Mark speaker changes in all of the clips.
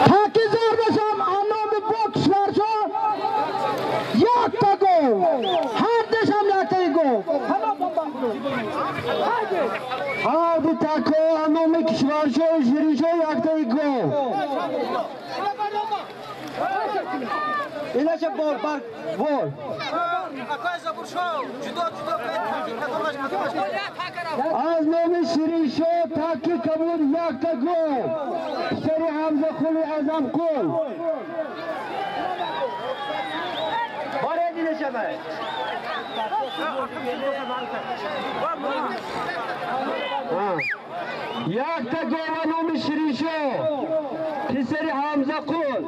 Speaker 1: Taki zarbasham anomi bokslar sho. Yakta go. Har desham yakta go. Hadi tako anomi kishvar sho, jiri sho yakta go. İlaçe bol, bak, bol. Az nomi şirin sho, taki kabul yakta go. Seri Hamza kulu azam kul. Bari dinleşe be. Yakta go nomi şirin sho. Seri Hamza kul.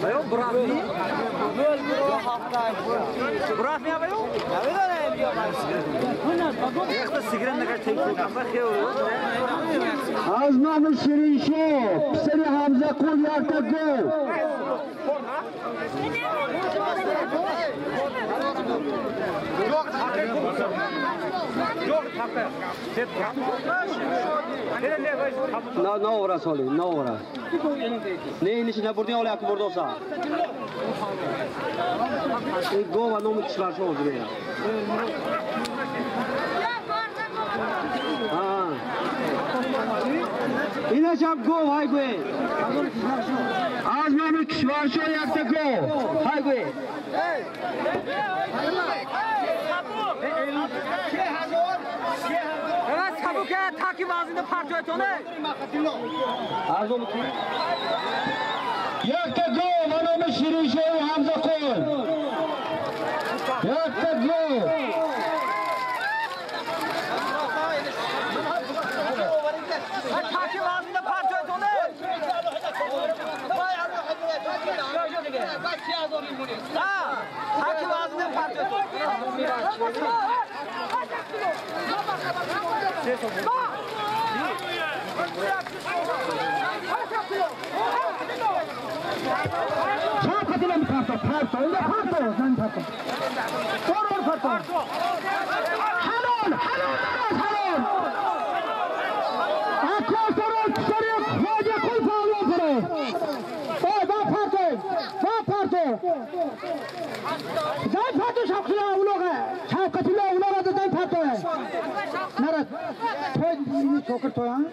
Speaker 1: Bayo brafni. Brafni bayo? Yakta sigaret ne kadar tek tek ama khayr. Az nomi şirin sho. Seri Hamza kul yakta go. No ora soli, no ora. Ne inişine buradan olay akı burada olsa. Gova nomu kişiler şu oldu ya. İnaçam go hay go. Az nomu kişiler şu yakta go. Hay go. Evet kabuk ya takip ağzında parça et onu. Az onu ki. Yakta go manomu şirin şey Hamza kul. Yakta go. Takip ağzında parça et onu. Ha, takip ağzında parça et. Çokur toyan.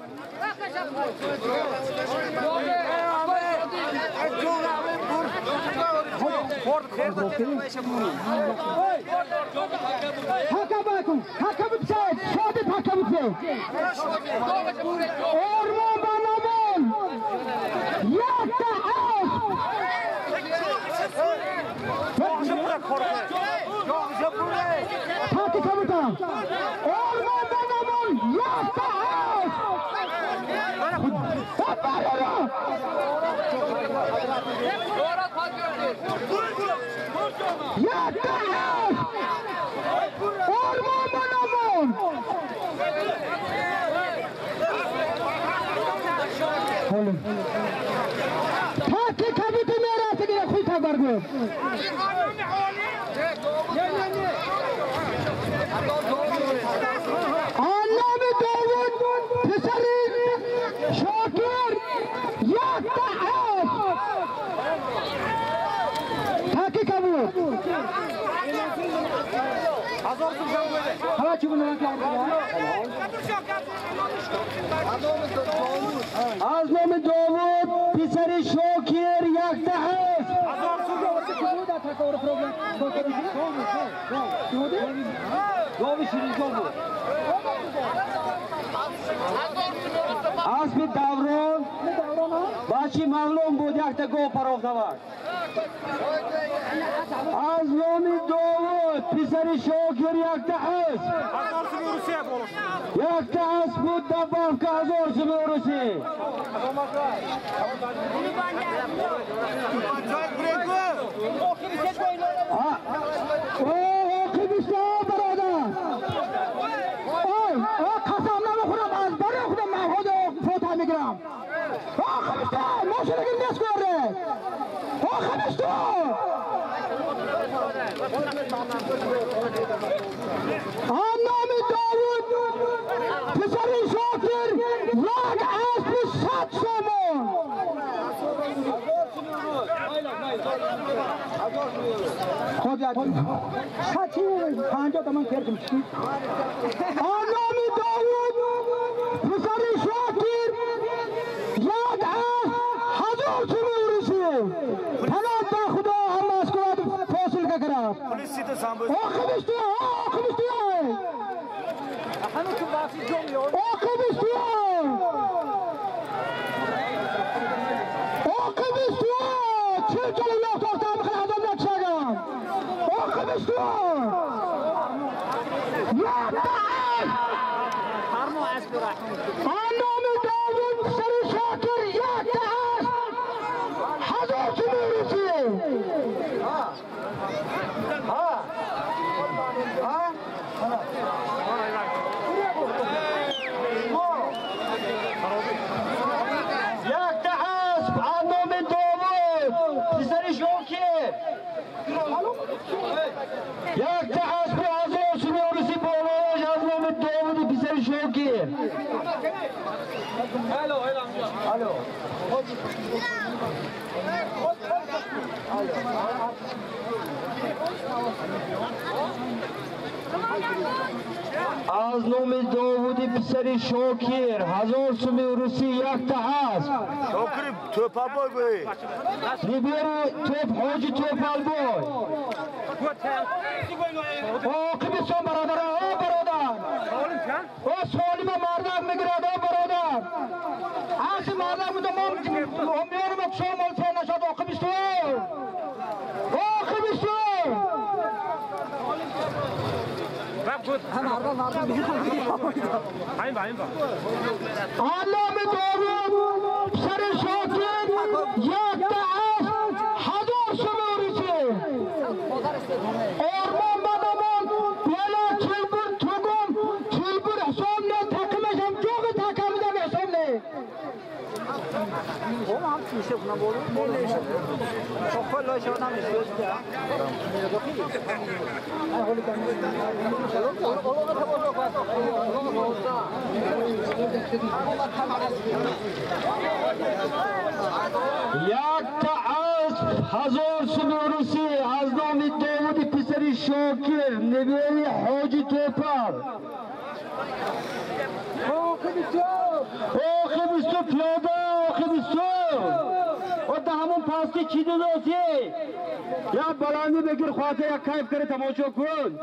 Speaker 1: Hakabakun, hakabut say, şodet hakabut say. Orman banamon. Yakta az. Taki kabuta. Orman banamon. Yakta az. Yakta az. Orman banamon. Taki kabuta merası gire kuyta bargu. Anlamı Davut, Pısarı, Şakir, yakta az. Taki kabul. Hava çubuğunu bakar. Az nomi Davut, Pısarı, Şakir, yakta az. Asmi davron, başı mağlum bu yakta go parofta var. Az nomi Davut, Pısarı, Şakir, yakta az. Yakta az bu dabavka azorsu mu Rusi. نام داوود پسر شاکر یک اسب 100 سومون خود یاد ساچی 50 تومان کردم چی نام داوود پسر شاکر یک اسب 1000 سومون ورسی حالات با خدا هم اسکواد فاصل کرد
Speaker 2: پلیسی تو سامبو یک تحس به آزاد سمیورسی بالاش از نام داوود پسر شوکیر الو از نام داوود پسر شوکیر 1000 سمیورسی یک تحس شوکیر توپال بای نیبیری توپ حاجی توپال بای قبیسون برادر سالم مردم میگرد برادر از مردم بودم امیارم اکشام آلسه نشد قبیسون علام داوود پسر شاکر یک دست 1000 سمیورسی آرمان بدمان بیالا چلبر توگم چلبر حسام نه تکمش هم جوغ تکمیدم حسام نه هم چیشه کنم بولو نیشه شخفا لایشه آدم نیشه یک تا اسب 1000 سمیورسی از نام داوود پسر شاکر نبیری حاجی توپال آخه بیستو پیاده آخه بیستو و ده همون پاستی چی داداسی یا بلندی بگیر خواهده یک کیف کرده تماشا کن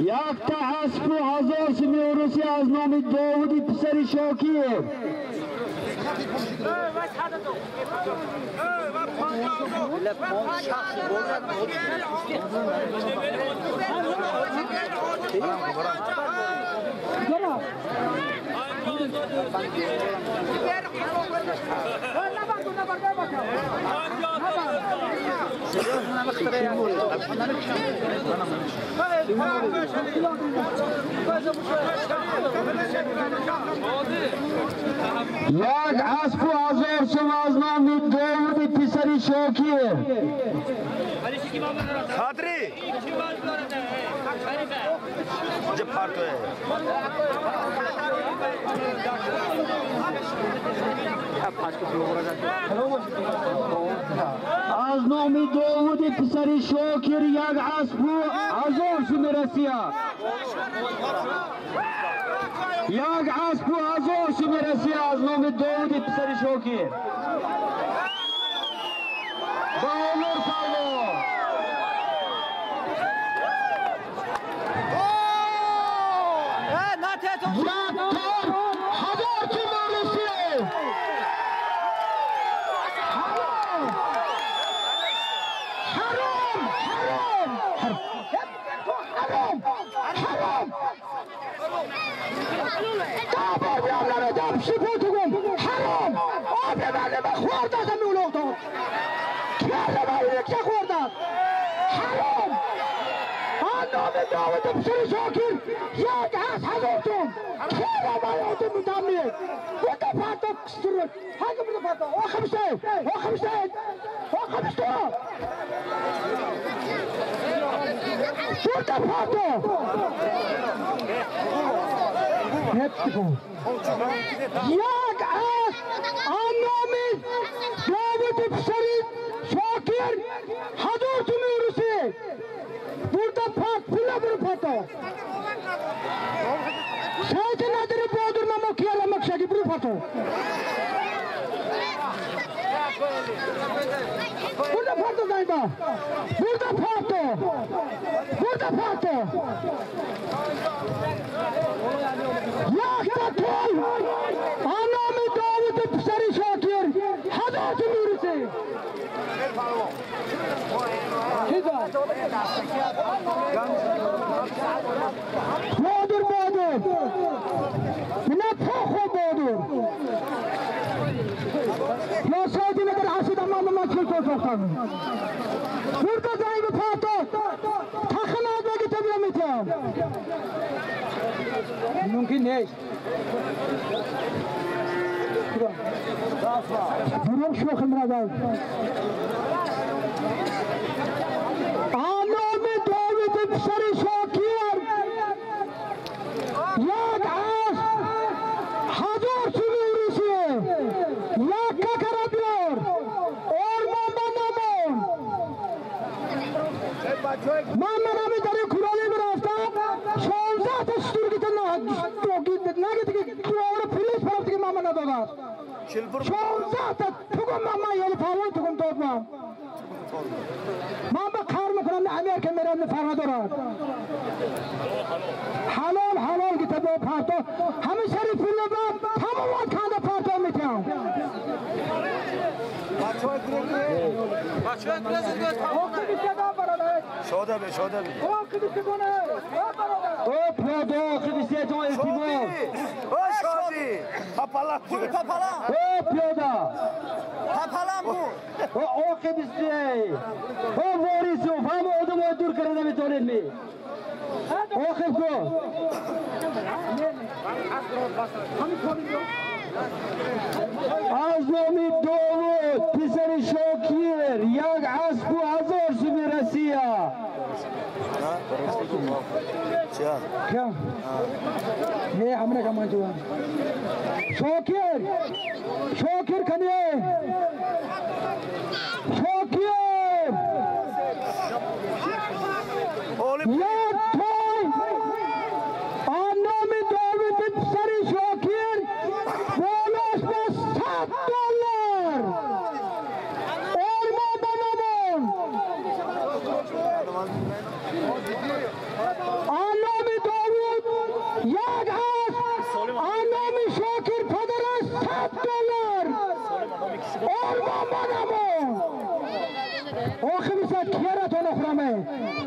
Speaker 2: یک تا اسب 1000 سمیورسی از نام داوود پسر شاکیر یک اسب 1000 سوم از نام داوود پسر شاکیر خاطری جب پارتو ہے از نام داوود پسر شاکر یک اسب 1000 سمیورسی یک اسب 1000 سمیورسی از نام داوود پسر شاکر با عمر سالو حرام آب بله بخوار دادم اولاد
Speaker 1: Kerem yüksek oradan. Haram. Anlamı Davut Pişeri Şakir. Yak az hazırtın. Kerem ayağıdı müdamli. Bu da patok kıstırır. Hangi bir de patok? Okumuştayım. Okumuştayım. Okumuştayım. Burada patok. Hepsi bu. Yak az. Anlamı Davut Pişeri Şakir. Hazırtın yürüsü. Burada pat, pula bir pato. Sadece nadiri boğdurmamak, kıyalamak şaki bir pato. Burada pato zayda. Burada pato. Burada pato. Yakta tol. Anamı Davut Pişeri Şakir. Hazırtın yürüsü. Boğdur boğdur. Ne poğu boğdur. Ya saydığına kadar aşıda mamama kült olacaklar. Burada zayıfı pato. Takın ağzına gitebilmeyeceğim. Mümkün değil. Durum şu bakın biraz az. Anamı Davut Pişeri Şakir. Yak az. Hazır sürüyoruz. Yak kakara diyor. Ormandan namon. Mamma nami dari kuralı bir hafta. Şonza teşhir gittin. Ne gittik? Kuralı polis paraptı ki mamma ne dolar. Şonza te tugum mamma yeli falan tugum toplam. Mamma karmı kuramda Amerika meramda farha dolar. Halal gittim o parto. Hami şerifini ben tamamen kendi partom bitiyorum.
Speaker 3: Şoda be.
Speaker 2: O piyado kıdisiyet o irtibar.
Speaker 3: O şodi. Papalan.
Speaker 2: O piyada.
Speaker 3: Papalan bu.
Speaker 2: O kıdisiyet. O varisu. Fama odum öldür kırına bir torin mi? O kıdko. Aznomi Davut Pişeri Şakir. Yak asbu hazır sübiresiya. क्या ये हमने कमा जो शोकिर खनिए शोकिर ये थोई आनामी दावी Pişeri Şakir बोनस में $7 orman banamon Anlamı Davut yak az Anlamı Şakir Pınar'a $7 orman banamon o kimse kiyarat ona kuramay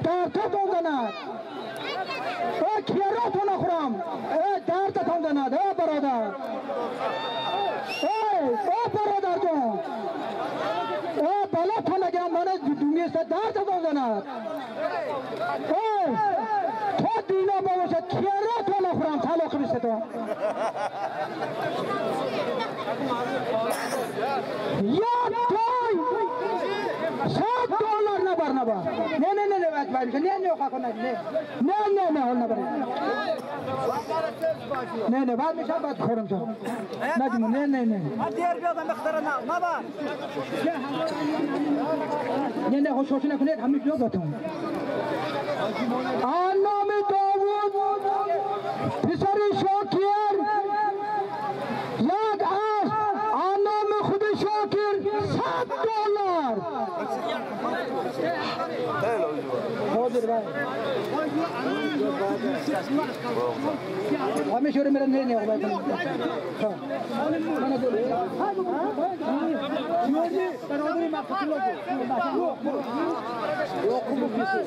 Speaker 2: darta tondana o kiyarat ona kuram darta tondana o baradar o baradar to o bala tona gel bana dünyası darta tondana to dina babasha kiyarat ona kuram salo kimse to ya toy $7 ne var ne bak ne yok akona ne olna var ne var mı şabat korum çok ne
Speaker 3: Diğer bir adam ikhtarına ne var?
Speaker 1: ne hoşuna kunet hamit yok atom Anlamı Davut Pişeri Şakir yak az Anlamı Khudi Şakir $7 Hodir bay Hame şöyle meran ne olay bana dolu Yordi tarodri maksulo yok bu birisi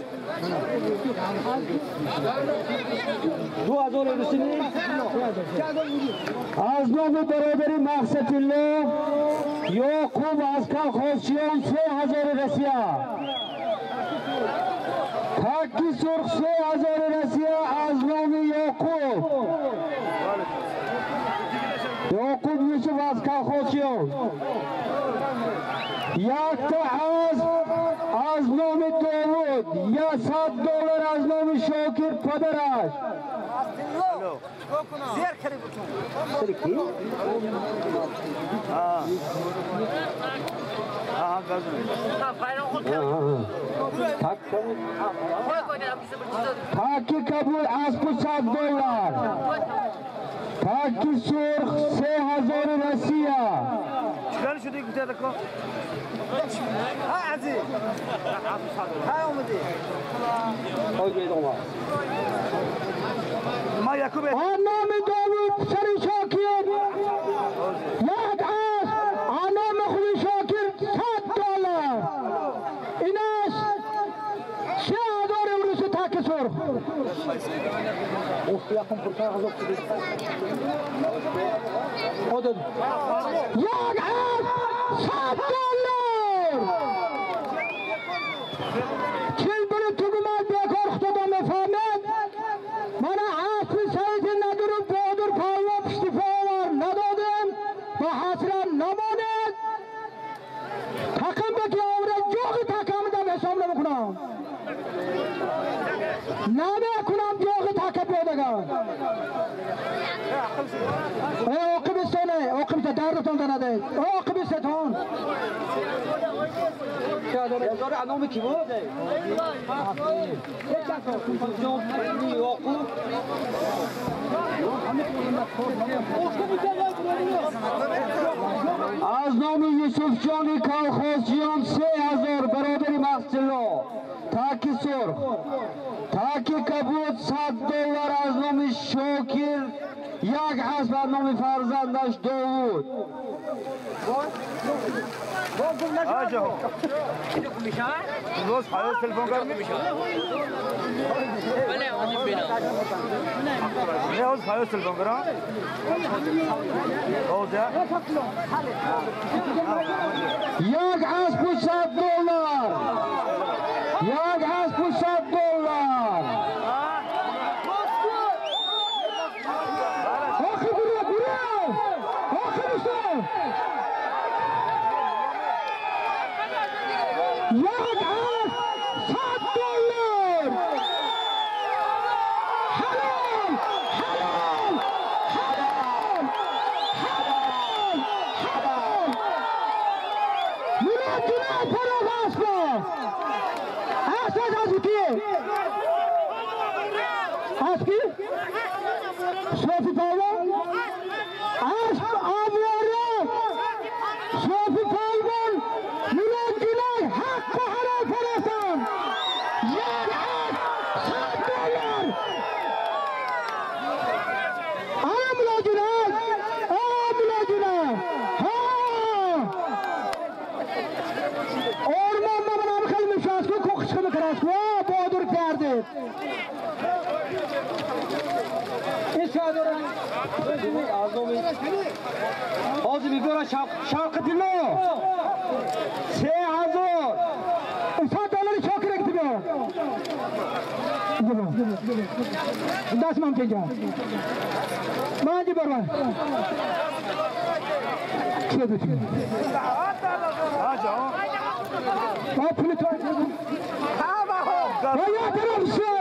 Speaker 1: dua zor örsün Aznomu beraberi maqsadillah
Speaker 2: Yoqub az kolxozchiyon 3000 Rossiya. Takki surx 3000 Rossiya az nomi Yoqub. Yoqub Yusuf az kolxozchiyon. Yakta az nomi Davud. Ya $100 az nomi Shokir Padarash.
Speaker 3: Zer kirib o'tdi. Ha, gazmi.
Speaker 2: Takki kabul az $500. Takki surx 3000 Rossiya.
Speaker 3: Chiqar shu deb ketadi-ku. Ha, aziz. Ha, omadi. Ma Yakub
Speaker 1: نام داوود پسر شاکر یک از نام خوی شاکر $100 اینش 3000 امروز تک سرخ یک از $100 چیل بره تو گمال بیکار خدا مفهمد من عصر سعید ندارم بادر پاوا پشتی پاور ندادم و حسرم نماند تکم بکی آوره جوغی تکم دم حساب نمیکنم نمیکنم جوغی تکم بیادگم عاقبستانه عاقبست دردتان زنده عاقبستان
Speaker 4: هزار انام کی بود؟
Speaker 2: از نام یوسف جانی کالخوزچیان 3000 برادری مقصلو تاکی سرخ تاکی کبود $100 از نام شاکر یک حسب از نام فرزندش داوود
Speaker 3: آجا روز حالا تلفن کردم نه روز حالا تلفن کردم روزه
Speaker 2: یک حسب $100 یک حسب $100
Speaker 1: آخی بره بره آخی بسته یک از $100 حلال حلال حلال حلال حلال مناجنه پرو باسپا از کیه از کی صوفی پایوان از آواره صوفی پایوان مناجنه حق حلال فرستان یک از $100 مناجنه ها orman babam خیلی میشاست که کوخش کنه کراس کو بادر کرده این شادر
Speaker 2: آزمی برا شاق دیلو 3000
Speaker 1: $100 شاکر اکتی بیا دست من کنجا من جی برون چه بیتی
Speaker 3: آجا
Speaker 1: با پولی تو یا طرف سے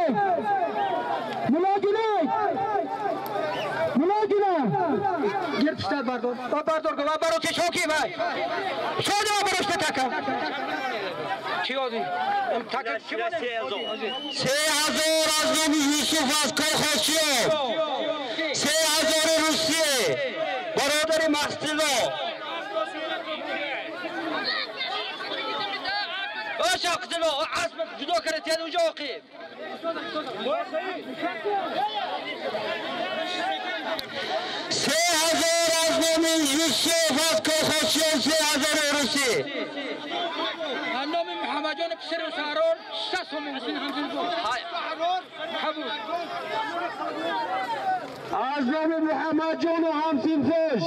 Speaker 1: ملاجنه گیر پشتر بردار بردار گوه برو که شوکی بای شاید ما بروشته تکم چی آدی؟ تکم چی بوده؟
Speaker 2: 3000 از نام یوسف از کالخوزچیان 3000 روسیه برادر مقصلو باش اقتلو عصب جدا کرد یاد اونجا آقیب 3000 از نام یوسف از کالخوزچیان 3000 روسی
Speaker 4: نام محمد جان پسر و سهران 600 همین همین بود.
Speaker 2: های
Speaker 4: حبوب
Speaker 2: از نام محمد جان و همسین فش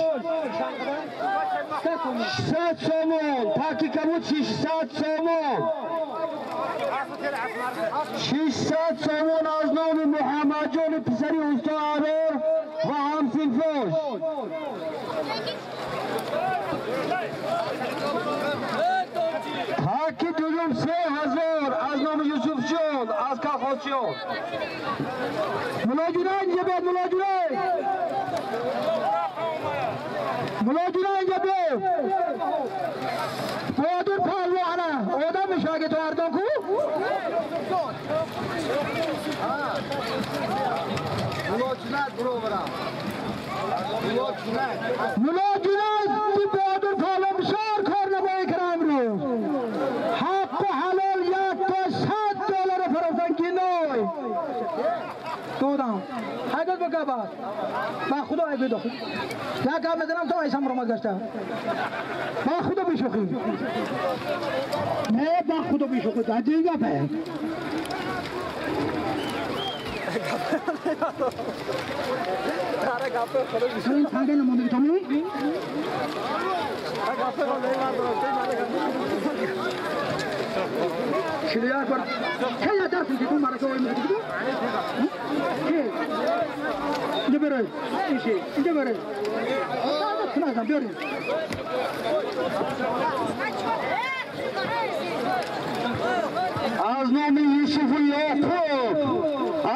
Speaker 2: 600 سومون تاکی کبود 600 سومون 600 سومون از نام محمد جان پسری استا عرار و همسین فش تاکی دوم 3000 از نام یوسف جان از کلخاز جان ملاجونه اینجا بید ملاجونه اینجا بید بادر پالوانه آدم میشه تو اردن کو
Speaker 1: ملاجونه برو برم
Speaker 2: ملاجونه دی بادر پالوان بسار کار نبایی کرم رو حق حلال یک تا $100 فرستن گینای
Speaker 1: دودم حیدت بگه بعد با خدا ای بیدو یا که میدنم تو ایسا مرمز گشته با خدا بیشوخی نه با خدا بیشوخی تا دیگه به این تنگه نمونده کمی؟ شلیار پر که یا درسی که کن مارکه وای میگه اینجا بره اینجا بره کنازم بیاریم
Speaker 2: از نام یوسف و یعقوب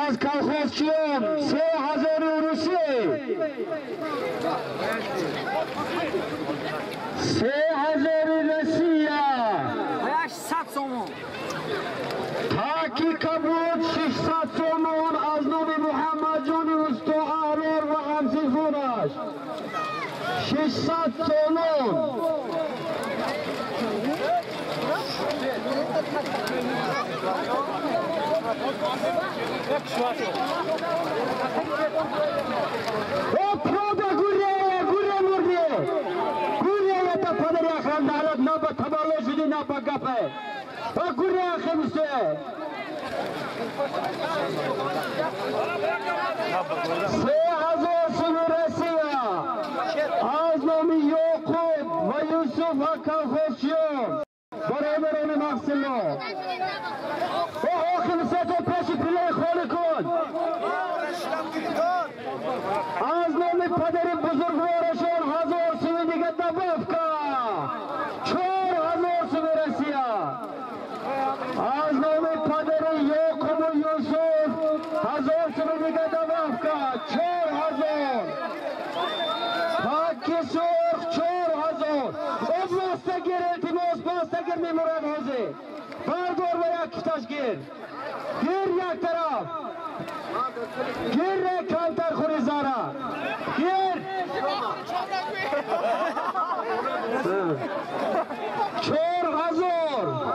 Speaker 2: از کلخازچیان 3000 روسی 3000 روسیه
Speaker 1: 800 سومون
Speaker 2: تاکی کبود 600 سومون از نام محمد جان استا عرار و همسین فونش 600 سومون او پروبا گوره مرده گوره یا تا پدر اخرم دارد نا با تبالو شدی نا با گفه و گوره خمسه 3000 سمرسیه از نام یعقوب و یوسف و کلخازچیان برادران محسنو و خمسه تو پیش پله خالی کن از نام پدر بزرگوارشان 1000 سوی دیگه دباف کن 4000 سوی رسیه از نام پدر یعقوب و یوسف 1000 سوی دیگه دباف کن 4000 پاکی سرخ 4000 از بستگیر التماس بستگیر میمورد حوزه بردار و یک کتاش گیر یک طرف گیر کمتر خوری زاره گیر 4000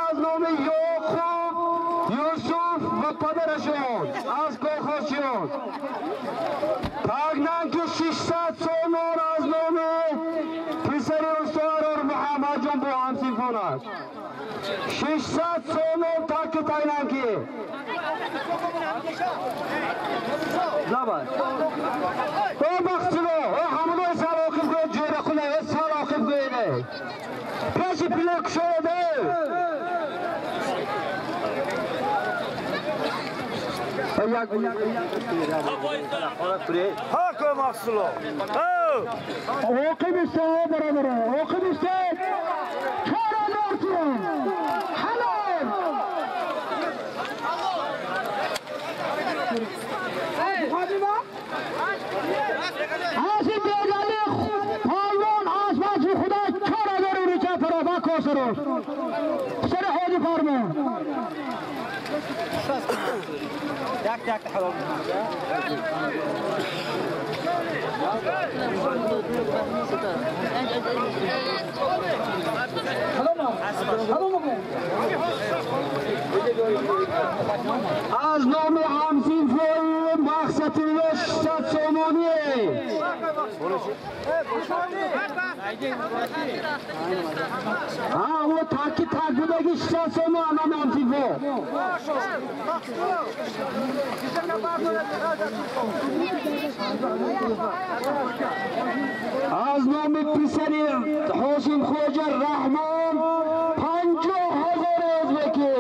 Speaker 2: از نام یعقوب یوسف و پدرشون از کلخازچیان تاگنان که 600 سومون از نام پسری استا عرار محمد جان با همسین فونش 600 سومون تاکی تاگنان که زبان او بخشلو او همونو سال آخیب گوید جوره خونه او سال آخیب گویده پیشی پلک شده
Speaker 3: Hakkı mahsulu.
Speaker 2: Okuyup isteğe beraber. Okuyup isteğe. Kara dörtün. Helal. Asif Begali Palvan Asmacı Huda Kara dörtün içe para bakıyorsunuz. Seni hoca parmağı.
Speaker 3: Yak حرام.
Speaker 2: از نام همسین فوی مقصد 600 سومونی takip takibdeki istasyonu anlamam sizi. Az nomi pisari Hoshim Xo'ja Rahmon 50,000 o'zbeki.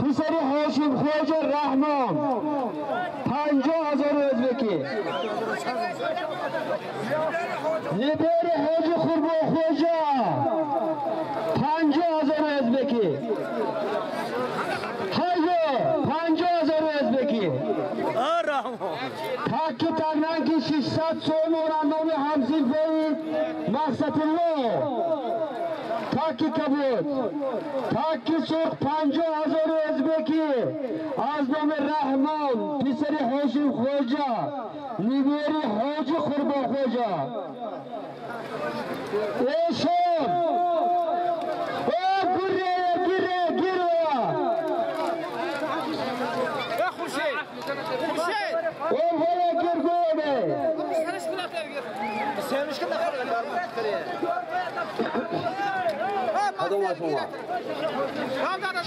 Speaker 2: Pisari Hoshim Xo'ja Rahmon 50,000 o'zbeki. Liberi Hoji Qurbo Xo'ja 50,000 o'zbeki. Haydi 50,000 o'zbeki. Takki tagnanki 600 so'm o'randomi Hamzin Bey Maqsadillo. Takki kabut. Takki so'q 50,000 o'zbeki. Aznomi Rahmon, Pisari Hoshim Xo'ja, Liberi Hoji Qurbo Xo'ja. Eshon.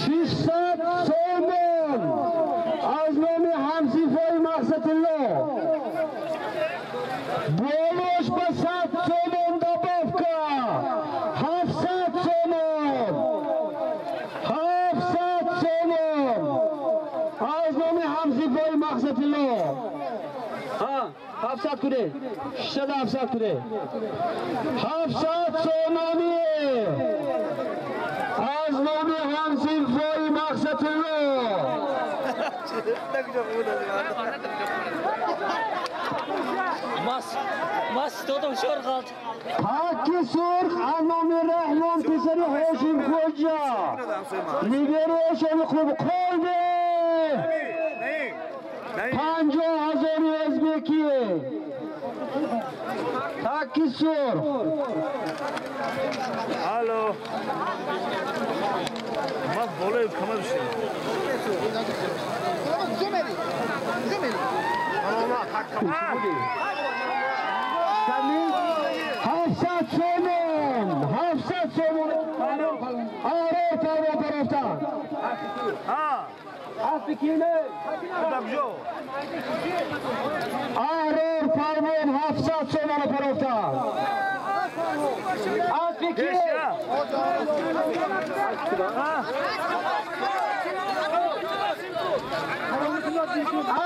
Speaker 2: Şişsat Soymon Aznomi Hamzifay Maqsadillo Boluş Basat Soymon Dabovka 700 so'mon 700 so'mon Aznomi Hamzifay Maqsadillo 700 kure Şişsat 700 kure 700 so'moni Aznomi Hamzifay Maqsadillo.
Speaker 3: Mas to'dim sho'r qoldi.
Speaker 2: Takki Surx Aznomi Rahmon Pisari Hoshim Xo'ja. Liberi Eshoni qilib qoldi. 50,000 o'zbeki. Takki Surx.
Speaker 3: Alo. Mas bolay kama düştü.
Speaker 1: Zemeri.
Speaker 3: Allah hakkı.
Speaker 2: Tabii. 700 so'mon. 700 so'mon. Ağrı taraftan.
Speaker 3: Ha.
Speaker 2: Afikine.
Speaker 3: Dabjo.
Speaker 2: Ağrı Farmon 700 so'mon taraftan. Afikine.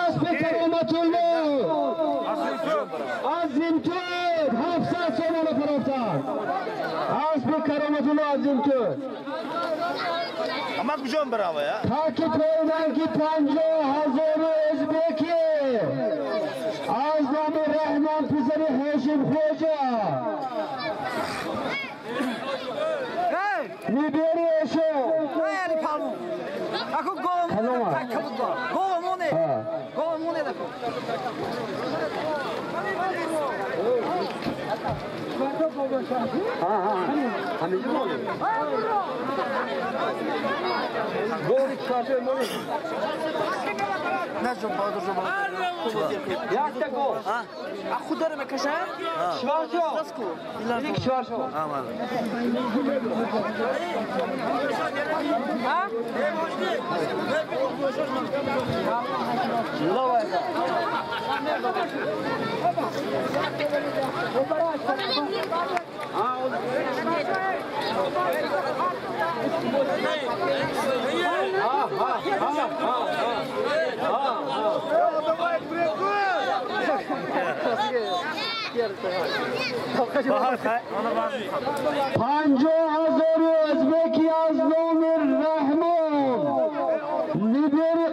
Speaker 2: Asbek Karomatullo Azimtür 700 so'mon taraftan. Asbek Karomatullo Azimtür.
Speaker 3: Ama gücüm bravo ya.
Speaker 2: Takiplaydanki 50,000 o'zbeki. Aznomi Rahmon Pisari Hoshim Xo'ja. Liberi Eshon.
Speaker 1: Nayari palmo. Ako gol. Gol mone. Gol mone da.
Speaker 2: Gol çıkartıyor mu?
Speaker 3: Ne zaman
Speaker 2: Yakta gol.
Speaker 1: A chudory me kasha?
Speaker 2: Şvarşo. İlk şvarşo.
Speaker 3: Aman.
Speaker 1: Ha?
Speaker 2: Pancoğazları Özbeki Aznomi Rahmon Liberi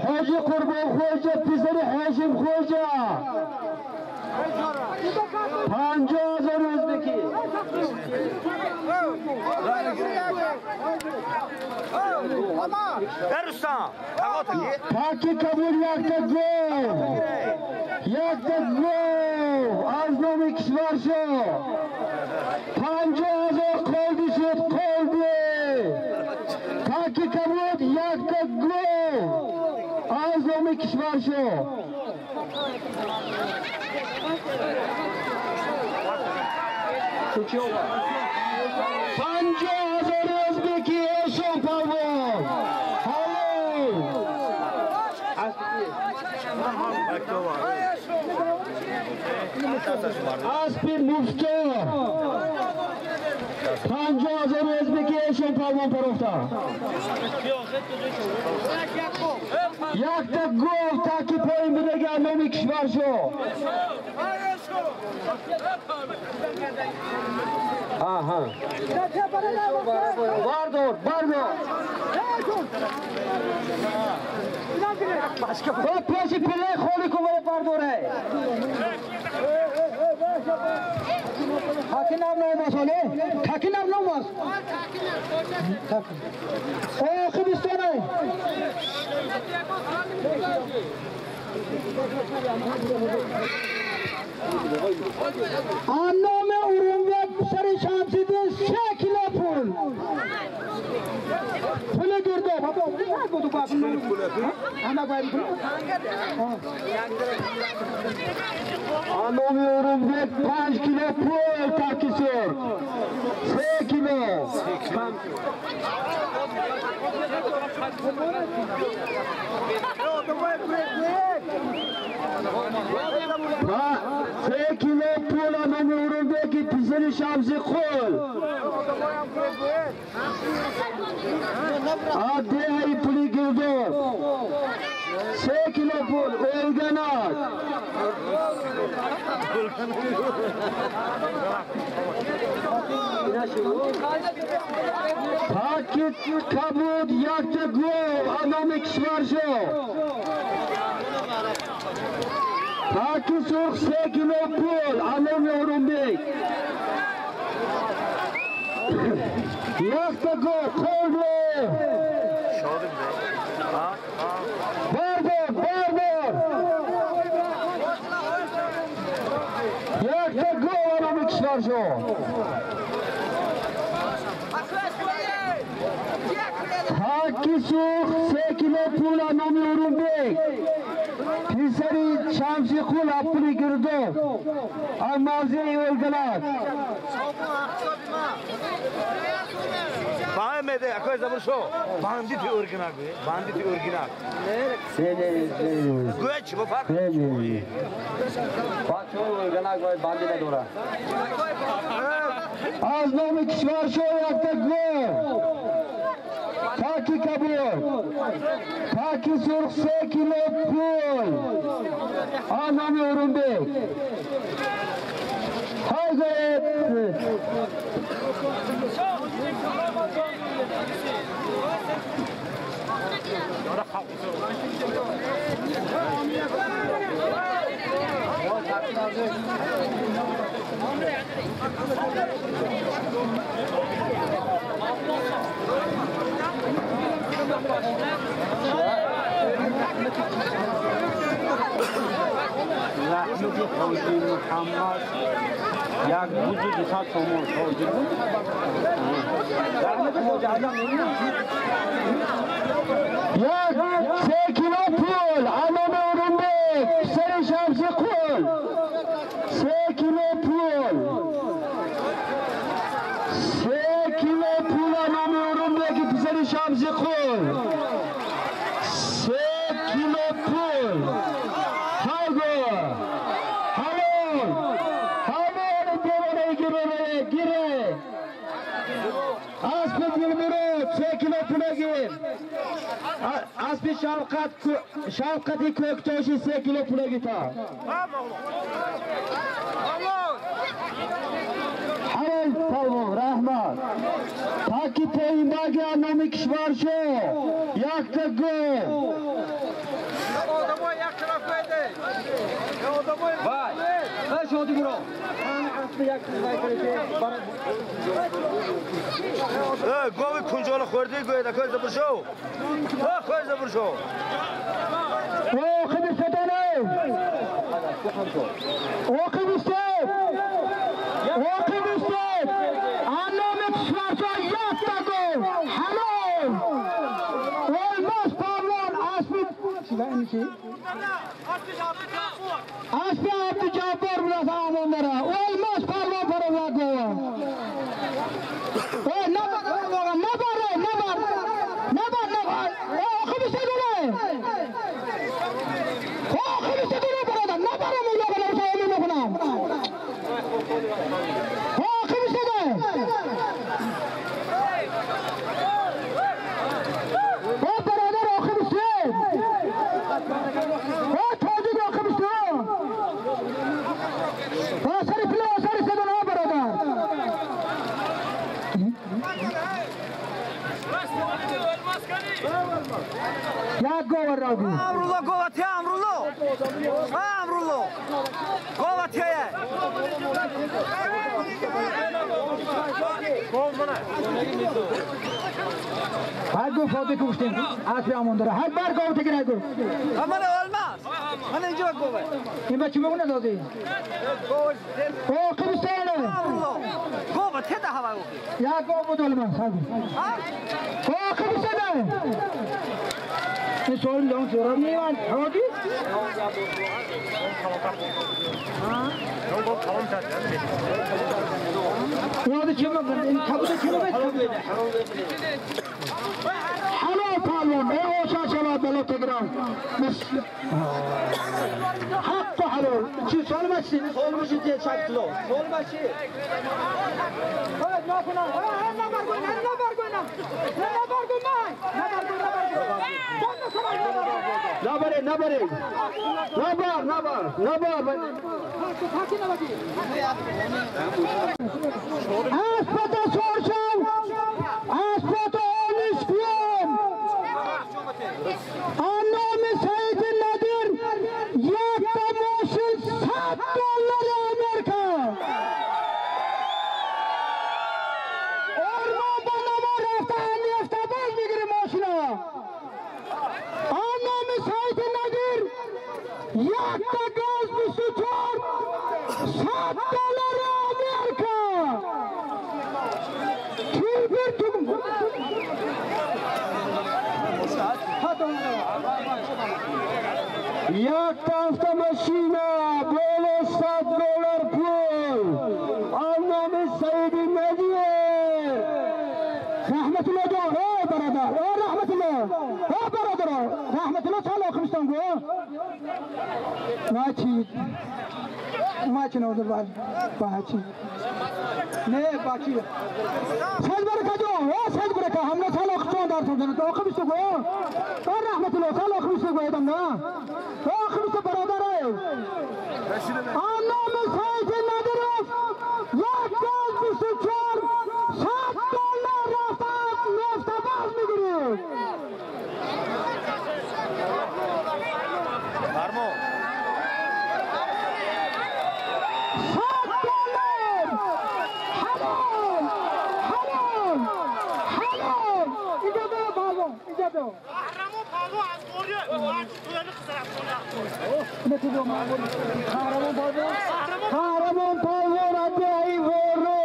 Speaker 2: Hoji Qurbo Xo'ja Pisari Hoshim Xo'ja 50,000 Özbeki.
Speaker 3: Ver usta.
Speaker 2: Takki kabul yakta gol. Yakta gol. Aznomi Kishvarsho. 50,000 qoldi shut qoldi. Takki kabul yakta gol. Aznomi Kishvarsho. Tuchiola. 50,000 o'zbeki Eshon polvon. Halol. Aspir Muftor. 50,000 o'zbeki Eshon polvon tarafta. Yakta gol takip o'yinidagi Anomi Kishvarsho. Aha. Bardor. To'ppashi Pilay Xolikova Bardore.
Speaker 1: Hakinam olmaz öyle. Hakinam olmaz. Kıbrıs'ta Anname urun ve sarı şamsıdın şekile pul. Pule girdi. Baba ne oldu bak? Ana bayım pul.
Speaker 2: Anomi Urunbek 5 kilo pul takisi. 3 kilo. Ha, 3 kilo pul Anomi Urunbek pisini Shamsi Qul. Adde ay puli girdi. 3 kilo pul o'lganak. Takit kabud yakta gol Anomi Kishvarsho. Takit surx 3 kilo pul Anomi Urunbek. Yakta gol qoldi. Barbor. Yakta gol Anomi Kishvarsho. Hakisuk 3 kilo pul Anomi Urunbek. Pisari Shamsi Qul apuli girdi. Almazi o'ldilar.
Speaker 3: Bahmede koyza burşo. Banditi örgünak be. Banditi örgünak. Güç bu fark.
Speaker 2: Paço o'lganak bandine dora. Anomi Kishvarsho yakta gol. Taki kabul. Taki surx 3 kilo pul. Anomi Urunbek. Hayret.
Speaker 5: Rahmeti Fawzi Muhammad yak vücudu satılmış Fawzi. Rahmeti Fawzi adam
Speaker 2: Yak 3 kilo pul Anomi Urunbek. Pisari Shamsi Qul. 3 kilo pul. 3 kilo pul Anomi Urunbek pisari Shamsi Qul. 3 kilo pul. Gire. Aspet Yilmurod 3 kilo pula gir. Aspet Shavqati Ko'ktoshi 3 kilo pula gita. Halol polvon, rahmat. Taki poyindagi Anomi Kishvarsho. Yakta gol.
Speaker 5: Odamoy yak taraf qo'ydi. Odamoy. Voy. Qo'sh o'di biro.
Speaker 3: Govi kunjola xordi go'yda ko'zda burşo. Ko'zda burşo.
Speaker 1: Kıbrıs'ta Anomi Kishvarsho yakta gol. Halol. Olmaz polvon Aspit. Aspit Abdujabbor bilan salom onlara. Olmaz polvon Farog'ga gol. برادر آخر بسید تاجیک آخر بسید آسری پلی آسری سدن برادر یک گوور را بید
Speaker 5: Amrullah Govatiye Amrullah. Amrullah. Govatiye.
Speaker 1: هر گو فاده کشتیم از بیامون داره هر بار گوه تگره گو
Speaker 5: Aman olmaz. Hani ince bak gova.
Speaker 1: این بچه بگونه دادی آخر بسید
Speaker 5: Amrullah. Govatiye de hava yok.
Speaker 1: یک گوه بود علمان آخر بسید این سوال لون سورا میوان هاگی یاد چی میگن این کبوتر چی میگن حالا پالون ای اوشا شما بلو تگرام حق حلال چی سوال باشی سوال باشی دیگه شکلو سوال باشی نه کنم نه برگونم نبره نبار اسپاتا سورشان اسپاتا آلیش بیان آنام سعید ندیر یک تماشل $100 امریکا ارمان با نما رفته همی افتباز میگیری ماشینا آنام سعید ندیر یک تا گاز 24 $100 امریکا کی برتون یک تا ماشینا بولو $100 پول آنام سعید ندیر رحمت الله جان ای برادر ای رحمت الله ای برادر رحمت الله سال آخرستان گو ماچی نوزر باچی نه باچی سال برکا جو سال برکا همنا سال آخرستان دار سندن تو آخرستان گو ای رحمت الله سال آخرستان گو ایدم نه آخرستان برادر ای آنام سعید ندیر یک گاز 24 $100 نفتباز میگیری
Speaker 3: Armo.
Speaker 1: $100 حلال اینجا بیا بازم اینجا بیا
Speaker 6: Kahraman Palu az doğruyor. Duyanı kızarak sonra.
Speaker 1: نه تو بیا معمول kahraman پالون ادعای ورو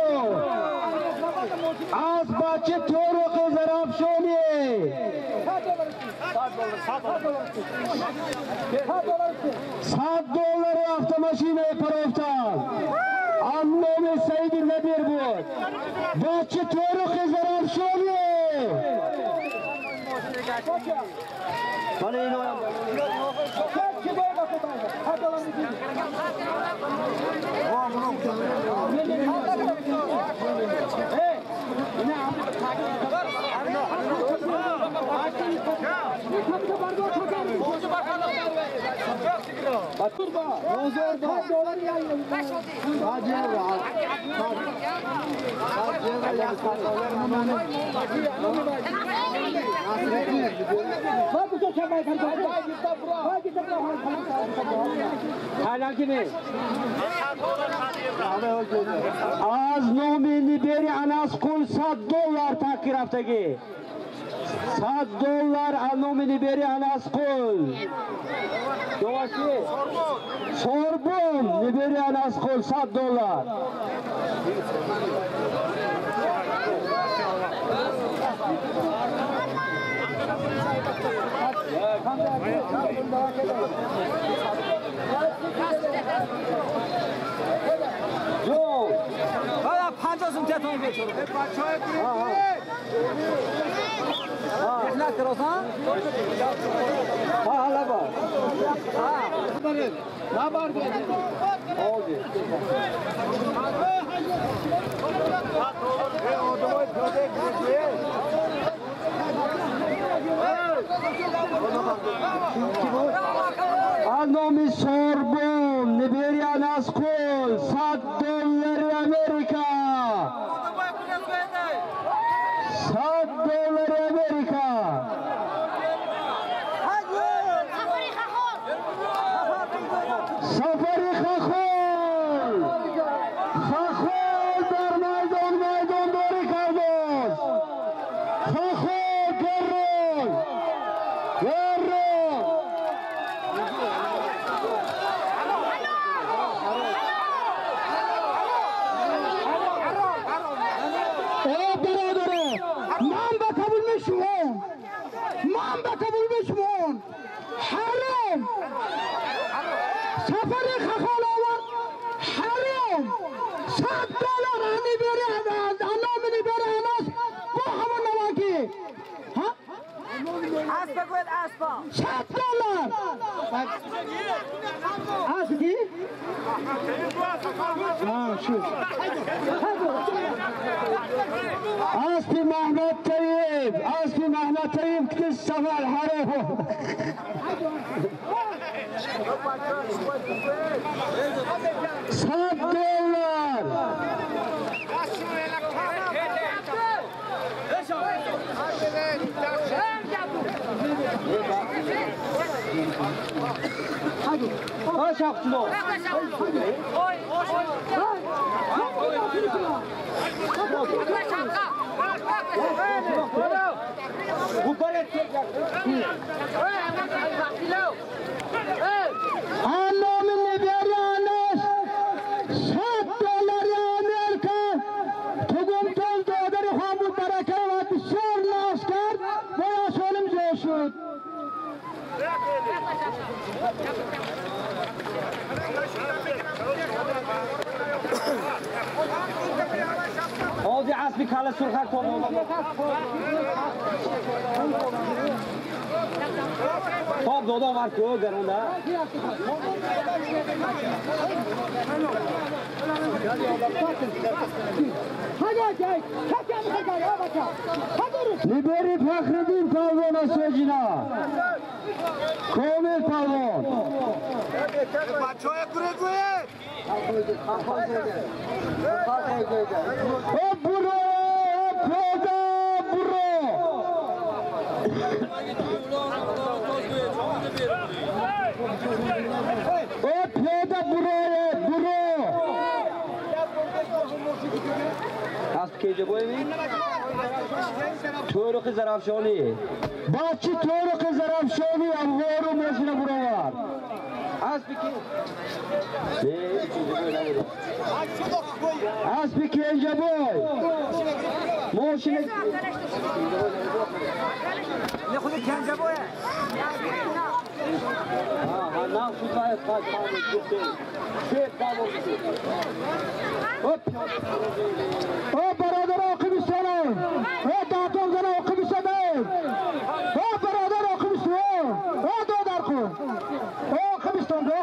Speaker 1: از بچه تو رو خزر افشانی $100 автомашина پروفتان آنام سعید ندیر بود بچه تو رو خزر افشانی بله اینو از نومی بری اناس کل $100 تاکی رفتگی $100 نومی بری اناس کل سوربون نبری اناس کل $100
Speaker 5: Bana 50 تتون بچورو بچهای احنا کروسان حالا با لا بار اوکی
Speaker 1: برادره من بکبولمشون حرام سفری خخال آور حرام $100 همی بری انامنی بری اناس با همون نواکی ها؟
Speaker 5: اسبا گوید اسبا
Speaker 1: $100 اسب کی؟ شو اسب محمد طيب كل السفر حرام
Speaker 5: هذه عصبك على سرخك طب دادا مارکو گرونده
Speaker 2: لیبری فخردین پالوان سوجینا کامل پالوان
Speaker 3: بچه های گره گوه
Speaker 2: او برو پیدا برو او پیدا برو
Speaker 5: اسب کیجه بویمی توروق زرافشانی
Speaker 2: بچی توروق زرافشانی افغارو ماشین بروار
Speaker 5: اسب کی
Speaker 2: اسب کیجه بوی ماشین
Speaker 5: نه خود کنجه بویه نه خود باید خواهد
Speaker 2: او برادر آقیبستانه او داتون زن آقیبستانه او برادر آقیبستانه او دادر کن او آقیبستانه او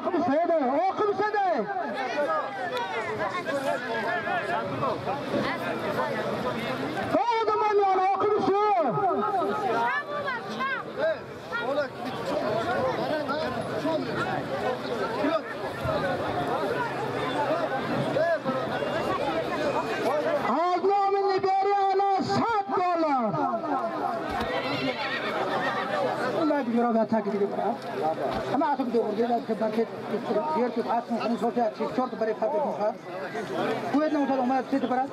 Speaker 2: دمان آقیبستانه از نام لیبریانا $100 بعد جرا تاکید کنم اما اصلا دو برده که برکت دیگر که اصلا خونی سوچه چرت برای خاطر میشه کویت نمیشه اومد سیت برات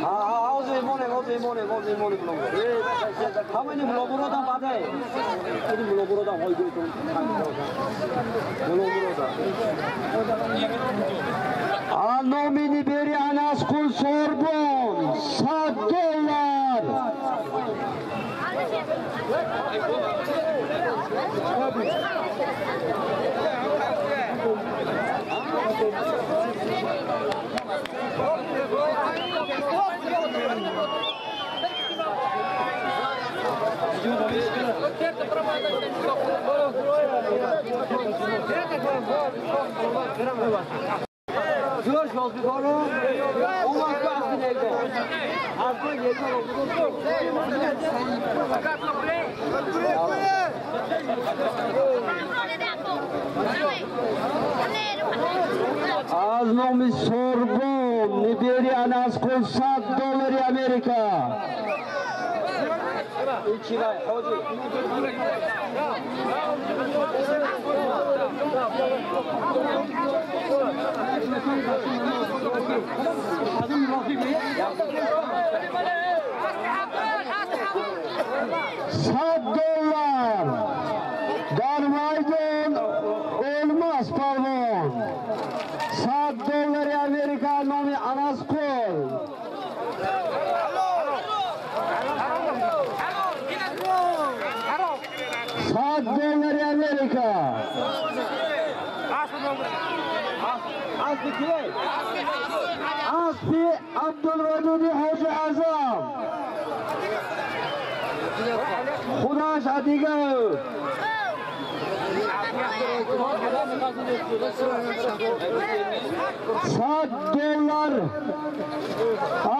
Speaker 5: حوض ایمونه بلونگو همینی بلوبرودم باده این بلوبرودم های گویتون بلوبرودم
Speaker 2: نام لیبریانا اسکول سوربون $100
Speaker 5: George was before him. Oh my God, the nigga. I'm going to
Speaker 2: از نام سوربون لیبریان اسکول $100 امریکا
Speaker 5: چی رای حاجی
Speaker 2: $100 در میدان olmaz pardon $100 امریکا نام اناسکول 100 دلار امریکا اسبی عبدالودود حاج اعظم خداش دیگه $100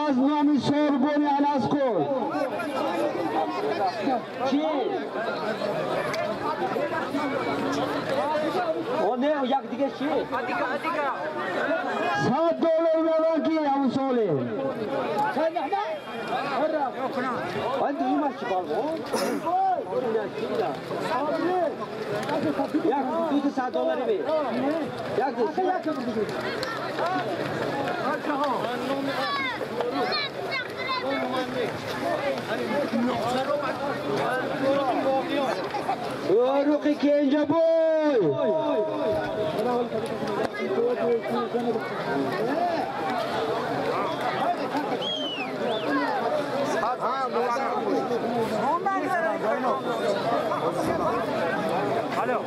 Speaker 2: از نام سوربن اناسکول
Speaker 5: چی؟ o ne? Yak dige çi?
Speaker 2: $100 ملاکی امسالی
Speaker 5: Sen ne? Hırra. Ben de iyi maçı var o. Yak tutu $100 bir. Yak tutu.
Speaker 2: Örük ikinci boy.
Speaker 3: Alo.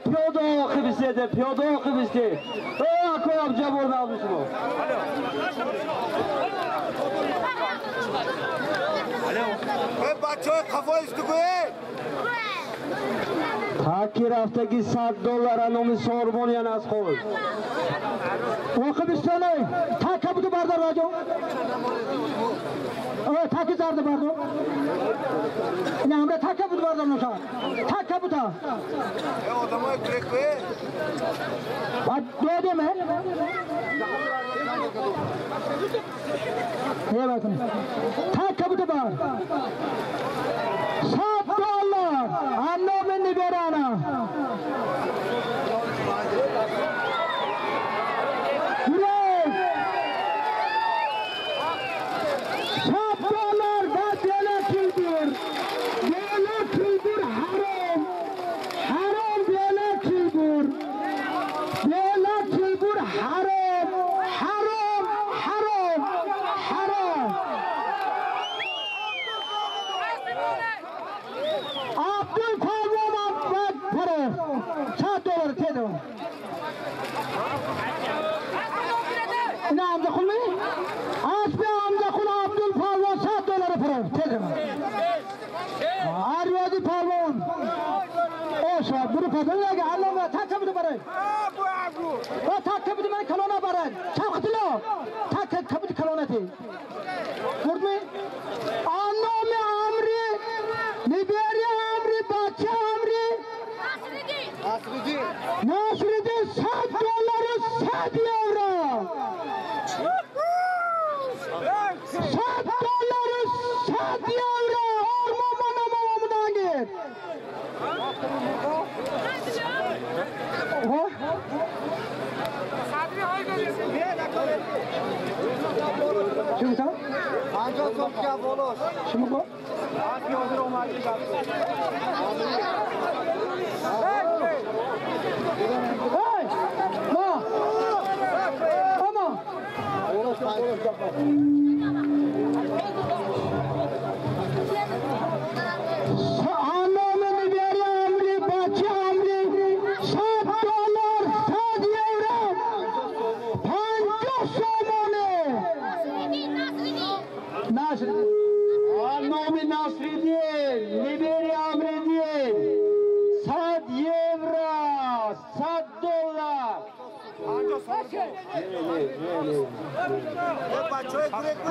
Speaker 2: Piyoda akıbistedi, piyoda akıbistedi. Akı amca burada almışım o.
Speaker 3: Alo. Bacı kafa üstü koy.
Speaker 2: Takir haftaki $100 anomi sorbon yanas koy. Akıbistedi. Takı budu barda rajo. Takı zardı barda. Ne amre takı budu barda noşa. Takı budu.
Speaker 3: O zaman kürek koy.
Speaker 2: Bak döde mi? Ne bakın. Takı budu bar. $100 anomi liberana.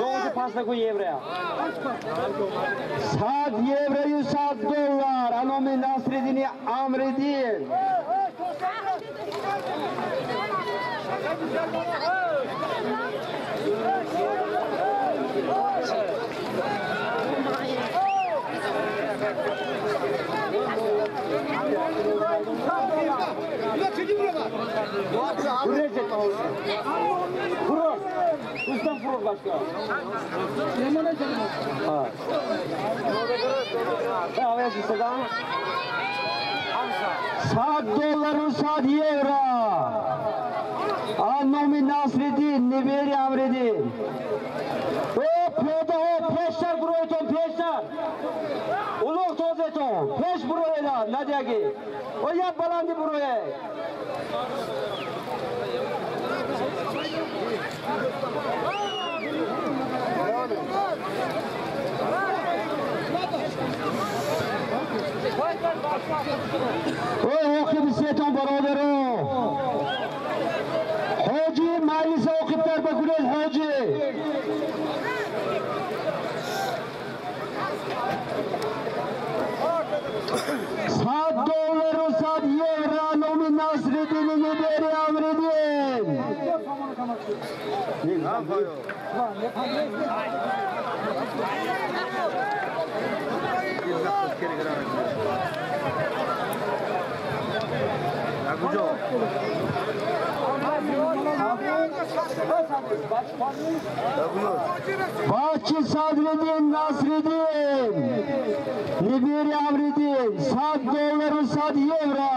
Speaker 5: Doğru pasta koy evreye.
Speaker 2: €100 $100 anomi Nasreddin Amreddin.
Speaker 5: Ustam fırıl başka.
Speaker 1: Yemene canım.
Speaker 5: Ha. Ne havaya çıksa
Speaker 2: $7 saat euro. Anomi Nasreddin, Niberi Amreddin. O piyada o peşler buroyton peşler. Uluk tozeton peş buroyla nadiyagi. O yap balandi buroye. O okuyup seton barodero. Hoca meclise okuyup terpe kulel hoca. $7 saat euro Nomi Nasreddin'i Niberi Amreddin.
Speaker 3: Ne yapıyor?
Speaker 2: Bahçe Sadreddin Nasreddin. Niberi Amreddin. $7 saat euro.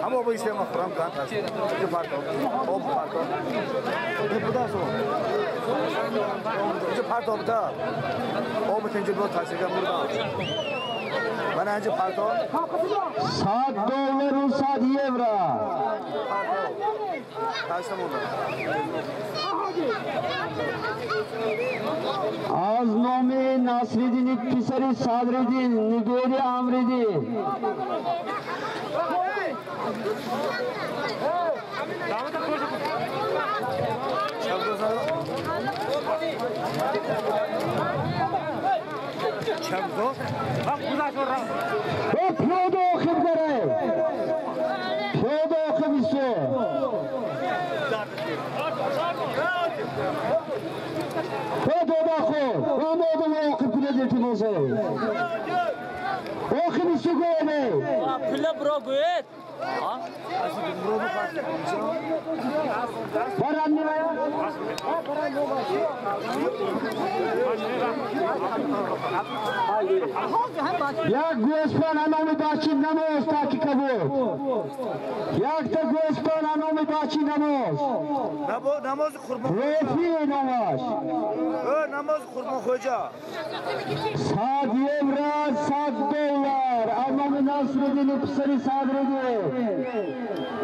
Speaker 3: Ama bu işe mahram kan. Ne fark var? O fark var. Bu da sonra. Bu fark var da. O bütün bu taşıgan burada. Bana önce fark var.
Speaker 2: $7 saat euro.
Speaker 3: Taşım oldu.
Speaker 2: Az Nomi Nasreddin Pisari Sadreddin Niberi Amreddin.
Speaker 3: Çabuk. Bak burada sonra.
Speaker 2: O piyoda okuyup göre. Piyoda okuyup istiyor. Piyoda oku. Ama odama okuyup gülecektim olsa. Okuyup istiyor göre.
Speaker 5: Püle bro güet.
Speaker 2: Var anne ya. Ya Gospan anamı başın namoz taki kabul. Yak da Gospan anamı başın namoz.
Speaker 3: Namaz kurban.
Speaker 2: Refi namaz.
Speaker 3: Namaz kurban hoca.
Speaker 2: Saat evra, $7. Anamı Nasreddin'i Pisari Sadreddin.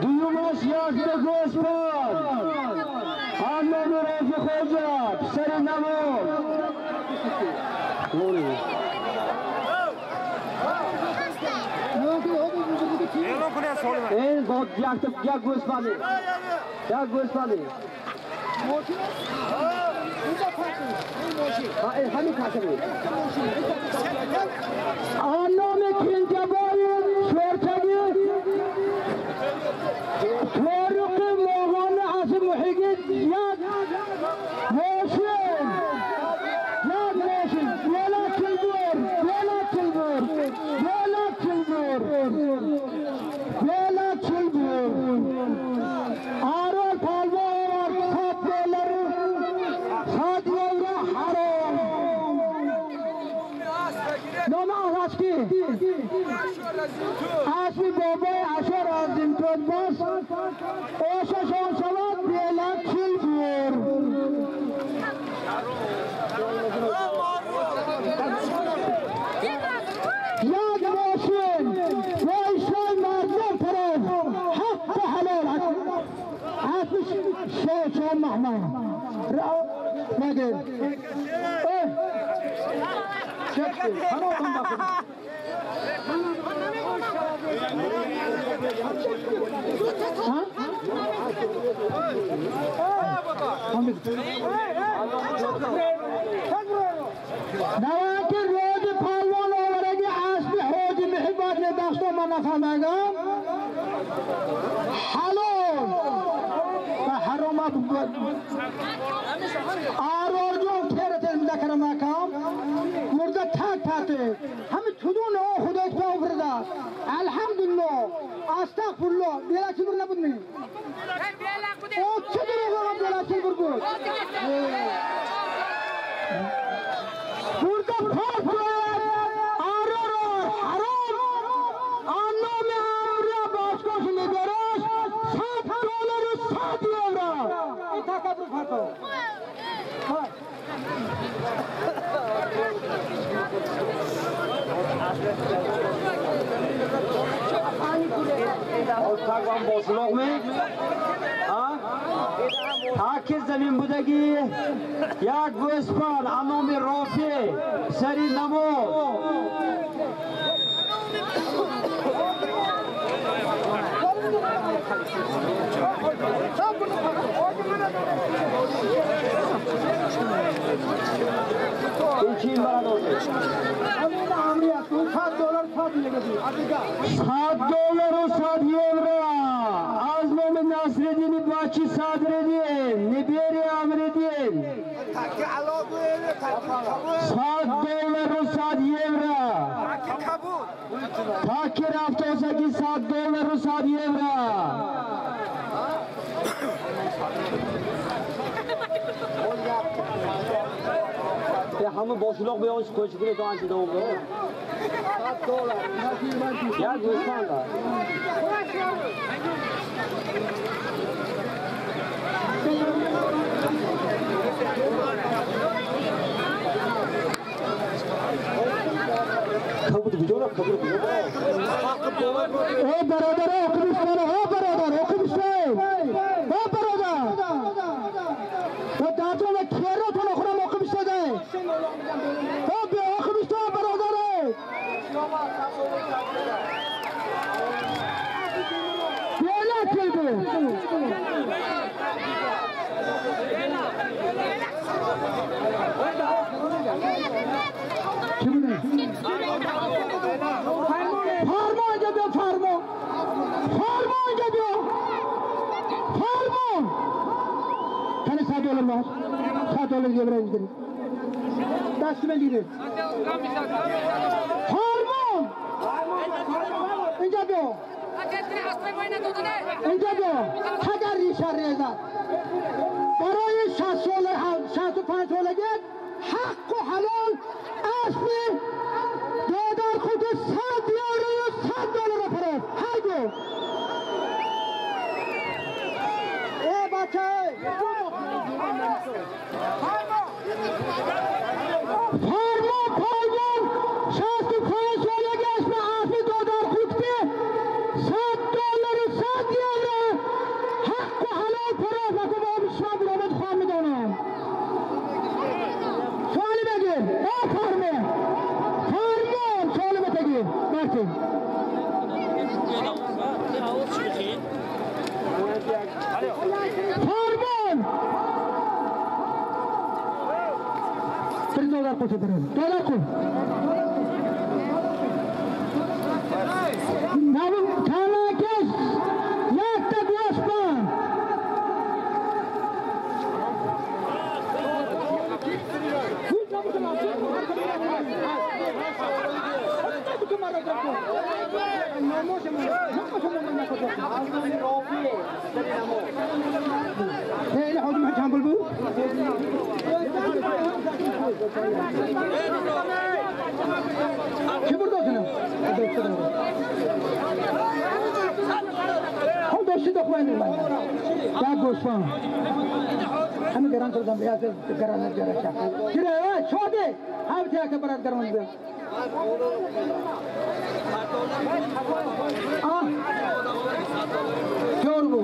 Speaker 2: Duyulmuş yaktı Gospan. Anamı Refik Hoca. Pisari namaz. En god yaktı ya Gospan'ı. Ya Gospan'ı. Hani kaçırıyor? Anlamı kintabayın şortayı Toruk'u Moğan'ı Asım Muhigit yad Moşun yad Moşun Vela Tılbur Vela Tılbur Vela Tılbur Vela Tılbur Arol Palma var Tatlıları Sadiyevra haram Nama Aşki Aşki Babay Aşar Azim Todbas Oşa Şansalat Vela Tılbur Yad Moşun ve İsrail Merdiven taraf Hakkı halal Atmış Şoğuşan Mahma Ne gel Çekti Sana otan bakın Ha? Navakin Rozi Palvan olarak Asbi Hoji Mihibat'le Daşta Manafanagan Halon Haroma Arorjon Keretin Dakar Makam Burada tak tak
Speaker 1: فاته همه تدون خدایت باورده الحمدلله استغفرالله بیلا چی بر نبودنی او چه دروغ بیلا چی بر بود burada fark var arar haram anlam avra başkasını verir $7 €7 takabur farkı
Speaker 5: Takvan boşluq mu? Ha? Hakiz zemin budagi yak vospan anomi rofi sari namo İçin bana oldu.
Speaker 2: $7 و €7 از نام نصرالدین باچی صدرالدین نبیری امردین $7 و €7 تاکی رفت olsa $7 و €7
Speaker 5: Hamı boşluq bir olsun koşukunu doğan için oldu. $7 Ya Gülşen da. Kabul ediyorlar, kabul ediyorlar.
Speaker 1: o beraber okumuşlar o beraber okumuşlar o beraber o daha sonra kere falan okuram okumuşlar o bir okumuşlar beraber böyle geldi Farman geliyor farman. Farman geliyor. Farman. Hani $7 var. $7 diye buraya gidelim. Ders ben gidelim. Farman. İnce diyor. İnce diyor. Kadar rişar rezat. برای 65 سالگی حق و حلال اصلی دادار خود $100 و $100 فرست هر دو ای بچه فرمان 65 سالگی اسم اصلی دادار خود که $100 و $100 حق و حلال فرست وقتی با شما برامد خواهم میدانم سوالی بگیر ای فرمان سوالی بگیر برسیم فرمان $1 کوچه بریم $1 کن نبون تلاکش یک تا گوشبان Hey, how do you jump bu? Kim buradasın? How does she look when? Ya Gospan. Hami garan kurdam ya garan ne jara cha. Kire chode. Ham cha ke barat garan de. Ah. Kyor bu.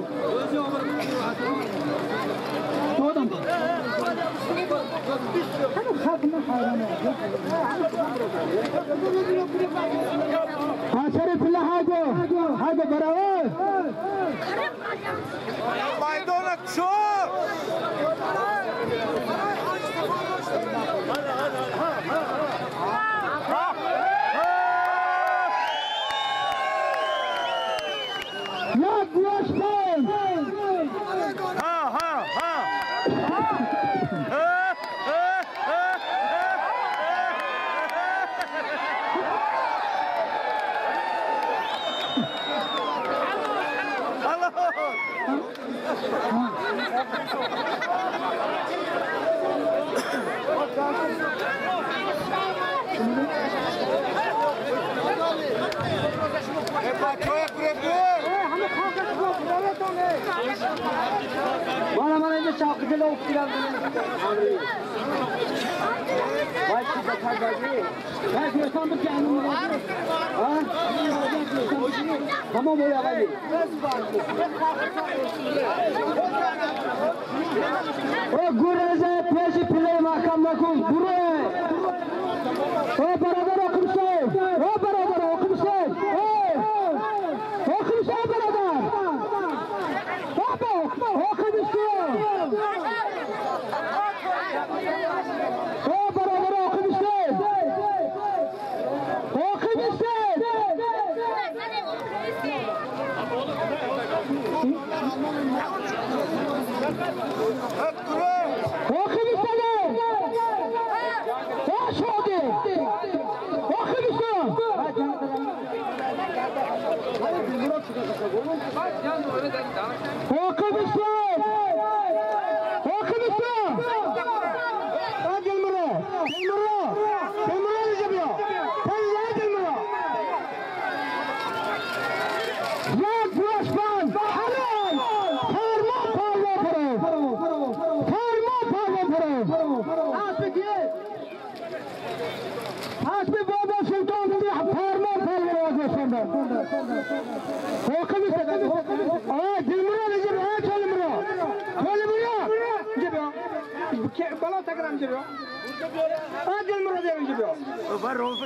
Speaker 1: Chodam. Hani khafna hayran. Ha sare pilla hago baravar.
Speaker 3: Maydana çok.
Speaker 1: Ya Gospan.
Speaker 5: Bana ince şarkıcıyla okuyan vay çıkar kardeşim. Ben diyorsam bu kendimi ha? Tamam öyle hadi. O gureze peşi play makammakun buraya. O beraber okumuşlar. O beraber okumuşlar. Okumuşlar beraber. Baba okumuşlar. O beraber okumuşlar. Okumuşlar.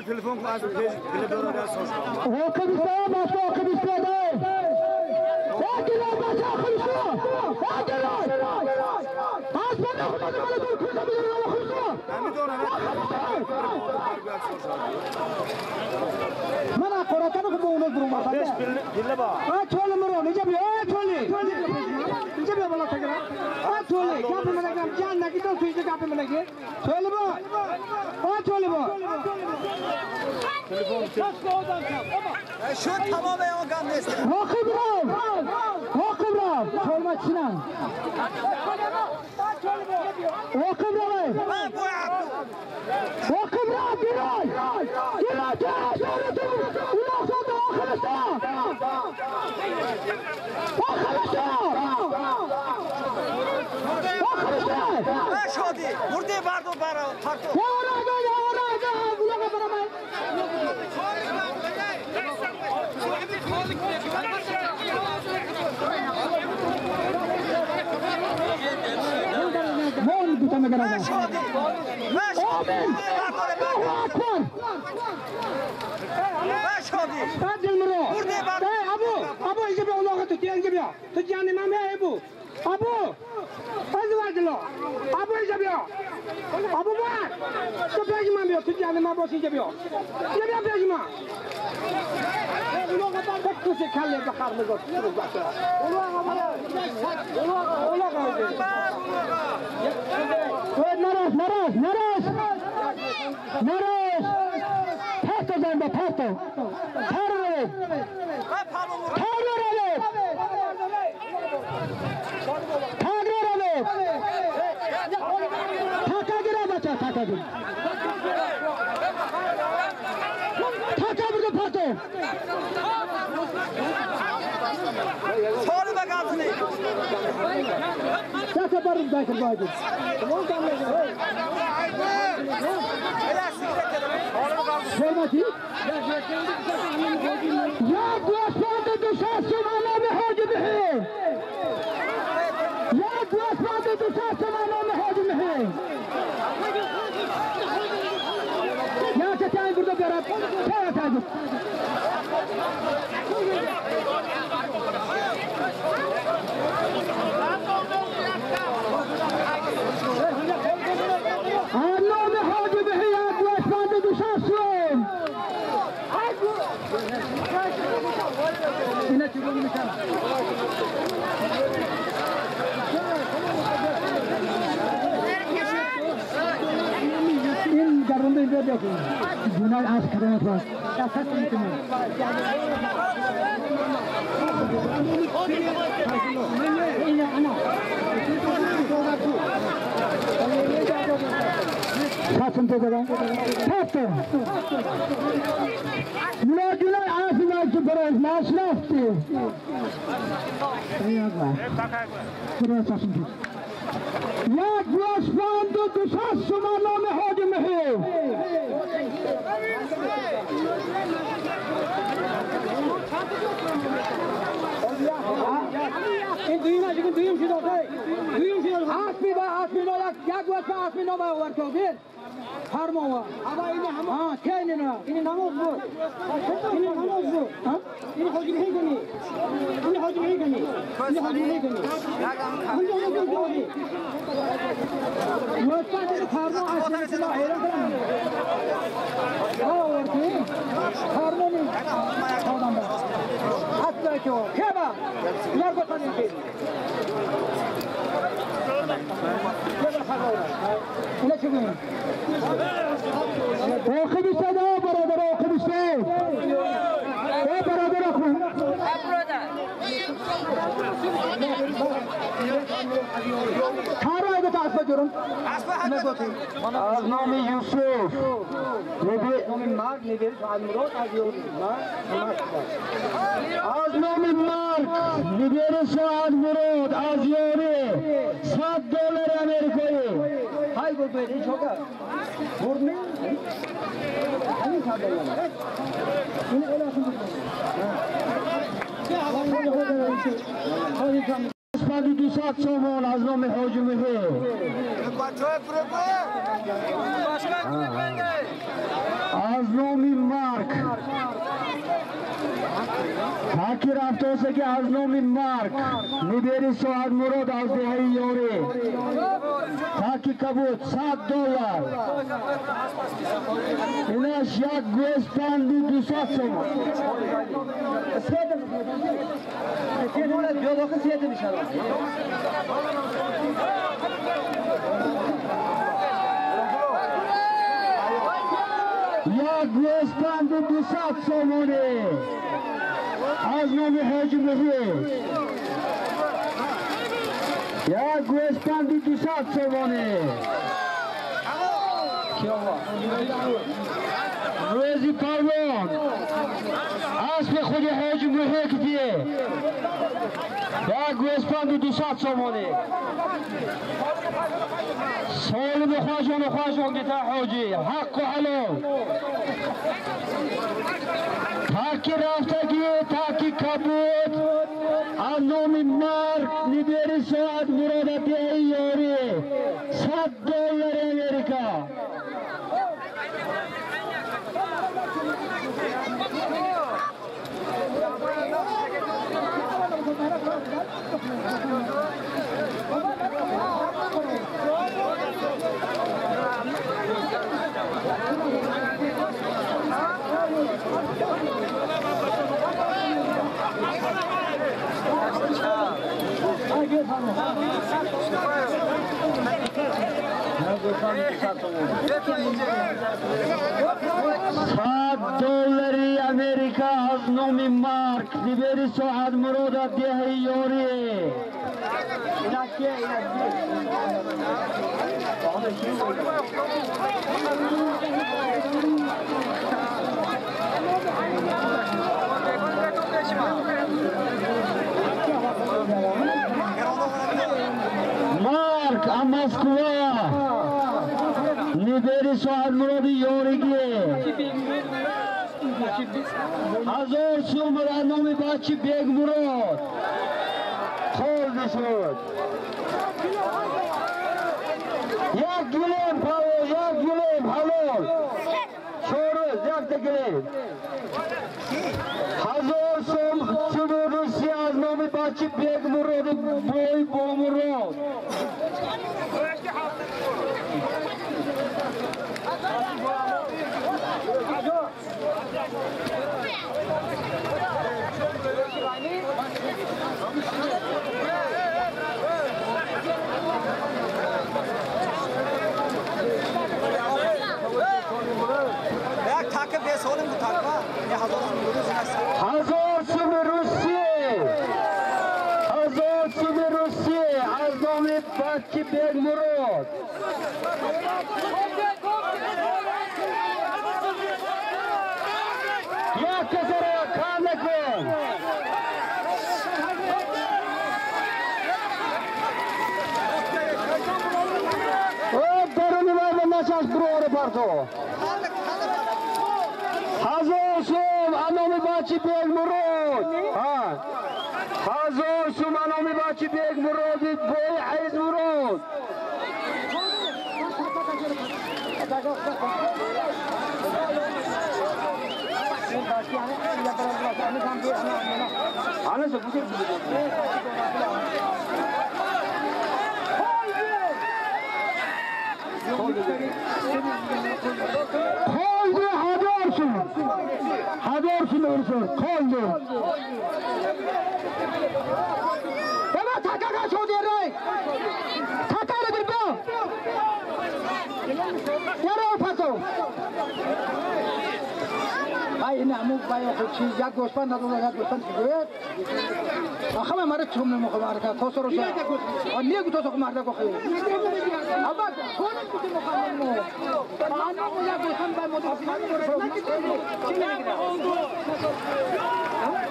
Speaker 3: Telefon lazım.
Speaker 1: Okumuş başka okumuş değil. Hadiler başka okumuş. Hadiler. Aslan okumadı bana dur kızımın okumuş.
Speaker 3: Ben de ona.
Speaker 1: Mana koratanı kubuğunu durma.
Speaker 3: Beş birle bak.
Speaker 1: Çöle mero ne yapıyor? Çöle. Ne yapıyor bana tekrar? Çöle. Kapı mı ne? Can ne gidiyor suyu kapı mı ne? Çöle bu. Çöle bu.
Speaker 3: Şu tamamen o gamnesi.
Speaker 1: Okubram. Çolma Sinan. Okubram. Okubram Giray. Giray. Ulaşan da okumuş.
Speaker 3: Şadi. Burada vardı bara. Mülaçlar
Speaker 1: ki biraz maşrafti. Biraz asın ki. Yak yaşlandı dışarı sumanlı hadi mehiv.
Speaker 5: Duyma çünkü duyum şu da duyum şu da
Speaker 1: Asmino yak vasa asmino var var kağıdır. Harmova.
Speaker 5: ama ini hama
Speaker 1: Ha kendine.
Speaker 5: ini namaz bu ha ini hoji ne gani ini hoji ne gani
Speaker 1: Vasa de harmo asmino hayran kan. Ha orti. Harmo ni. Hatta ki o. Keba. Yer bakanı ki. Ne çıkıyor? Okul işte de beraber okul işte. Beraber okul. Karayda tasma diyorum. Ne bakayım?
Speaker 2: Aznami Yusuf.
Speaker 5: Nomi Mark ne verir? Almurot aziyor.
Speaker 2: Aznami Mark. Liberi Suad Murad Azyori. $7 Amerika'yı.
Speaker 5: Hay bu böyle çok az. Vurma. Hani kadar yani. Yine öyle atın. Ya hadi tam
Speaker 2: Spadi 200 somon Aznami Hoji Mehi. Aznami Mark. Hakir hafta ki Aznami Mark. Liberi Suad Murad Azyori. Taki kabut $7. İlaş yak göstendi 200 somon.
Speaker 5: Sen biyolojik siyasi inşallah.
Speaker 2: Ya göstendi 200 somoni. Aznami Hoji Mehi. Ya göstendi 200 somoni. Rezi Parvon. Asli Hoji Hoji Mehi gidiyor. Ya göstendi 200 somoni. Soğulu خوشون گیتا حاجی حق و حلال تاکی رفتگی تاکی کبود از نام مرگ نیبری ساعت مرادتی ایاری $100 امریکا $100 امریکا از نام مارک دیبری ساعت مراد دیه یوری مارک اماسکوا نیبری ساعت مراد یوریگی هزار سوم نام بچه بیگ مراد خورده شد یک گلیم حلال شورز یک گلیم هزار سوم روسی از نام بچه بیگ مراد بوی با مراد هزار سوم روسی از نام بچه بیگ مراد یک کسر کامل Kaças Brore Parto. Hazır sum Anomi Bachi Beg Murod. Hazır sum Anomi Bachi Beg Murod. Boy Aiz Murod. Anası bu Koldu Hadorsun Ursur. Koldu. Baba takaka çoğuyor. Takara bir bu. Yaro pato. Ay ne amuk bayo kuçi ya gospan da ya gospan çıkıyor. Akama mara çumne mu kamar ka tosoro sa. Niye ku tosok marda ko khay. Aba kone ku mu kamar mo. Ana ko ya gospan bay mo.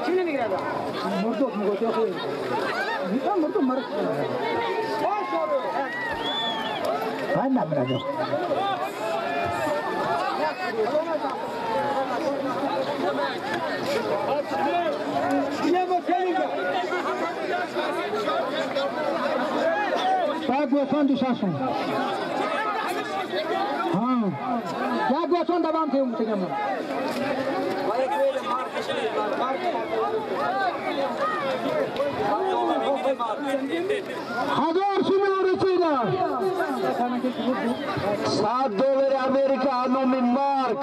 Speaker 2: Çine ne girada? Murdo mu goto khay. Nita murdo mar. Ay na brado. Bak gosan düşarsın. Ya gosan devam ediyor mutlaka. Hazır sunuyorusuyla. $7 Amerika Anomi Mark.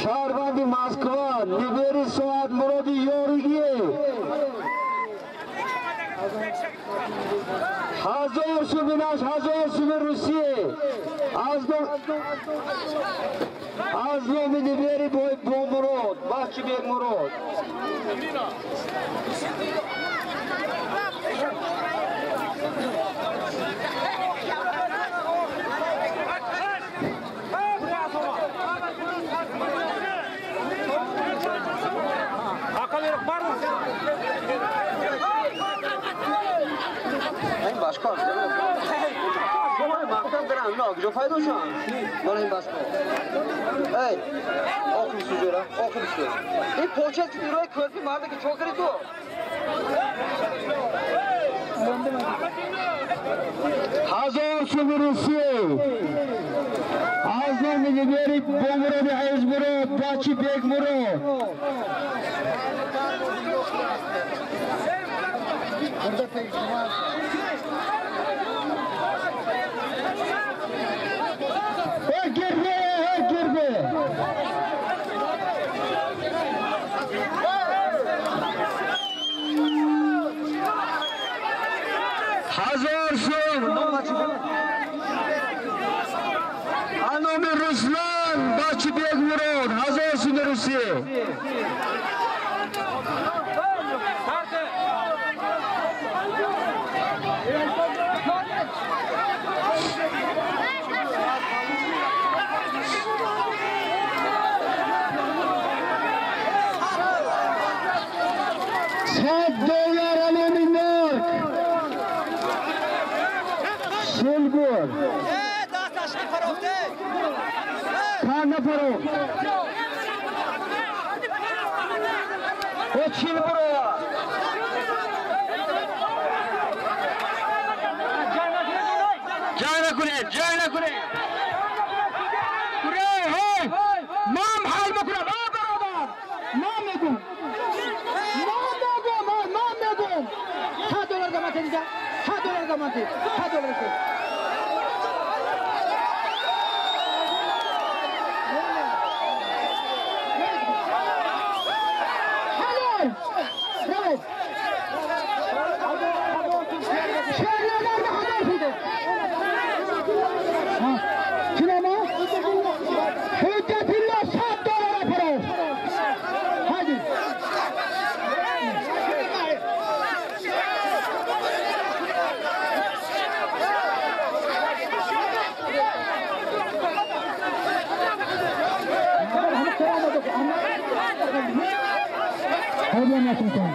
Speaker 2: Şarbandi Moskva. Niberi Suat Murodi Yorigiye. Hazır Subinaş, hazır Subin Rusiye. Azlo Niberi Boy Murod. Bahçı Bek Murod.
Speaker 5: این başka abi. Şöyle baktan duran ne güzel fayda şu an. Böyle başka. Hey. Okum süzüyor ha. Okum süzüyor. Bir poğaça tiroy körpü vardı ki çok kötü o.
Speaker 2: Hazır Subirisi. Azam Niberi Bomurodi Aiz Murod. Bahçı Bek Murod. Burada pek var. Girdi. Hazırsın. Anomi Ruslan, Bahçı Bek Murod. Hazırsın Rusiye. $7 Anomi Mark. Silgur. Kana Farok. Geçin buraya. Cayna kure. Kure, hey. Mam hal mı kure? Mam edin. $7 gamatı. $7 gamatı. Evet. Şehirlerde haber Sinema. Hüddetillah $7 para. Hadi. Hadi nasıl sen?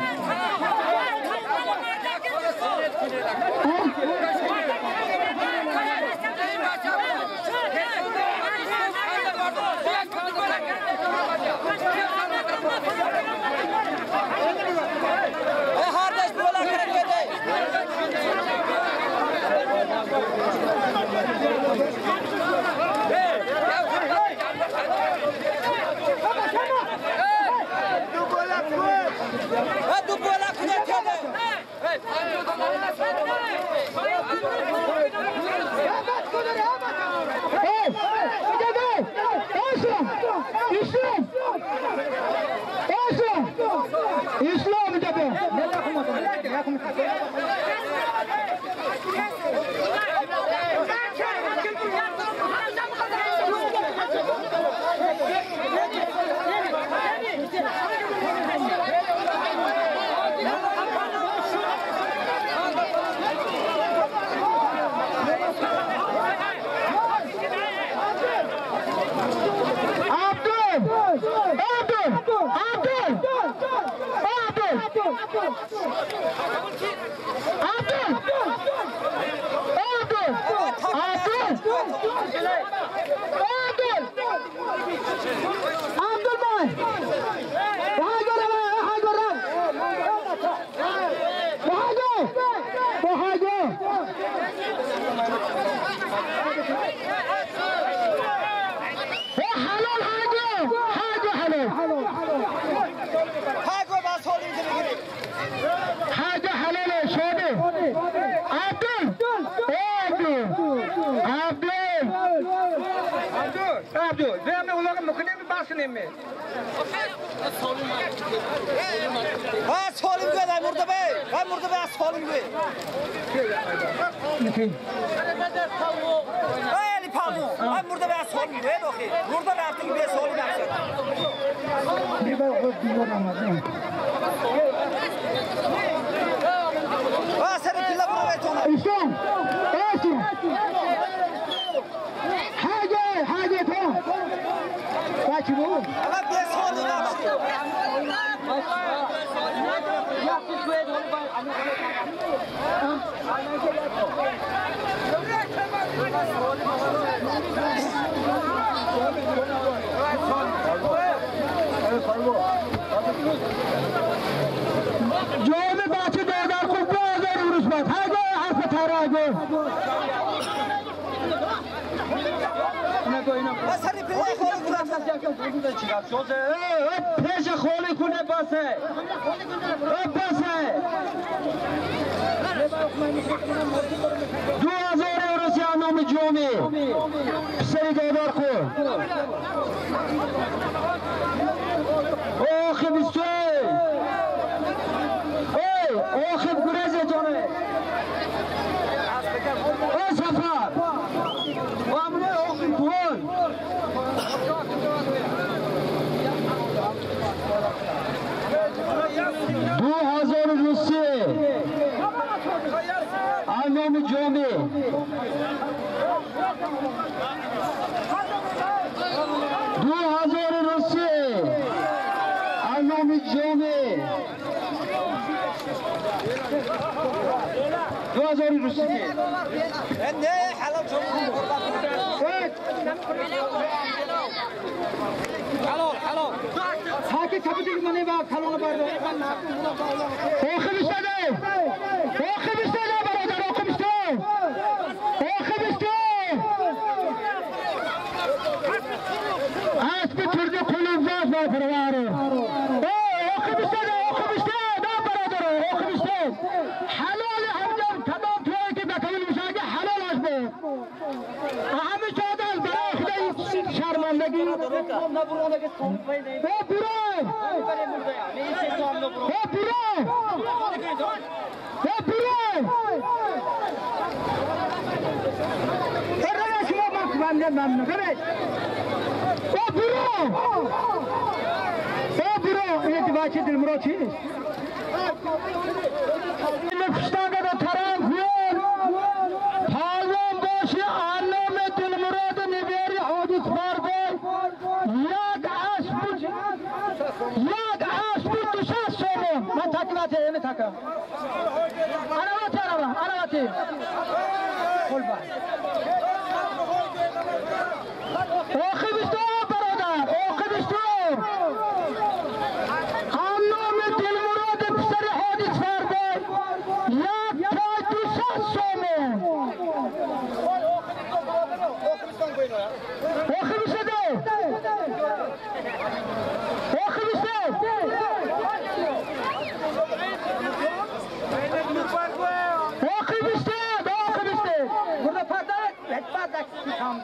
Speaker 1: Etbadak tamam.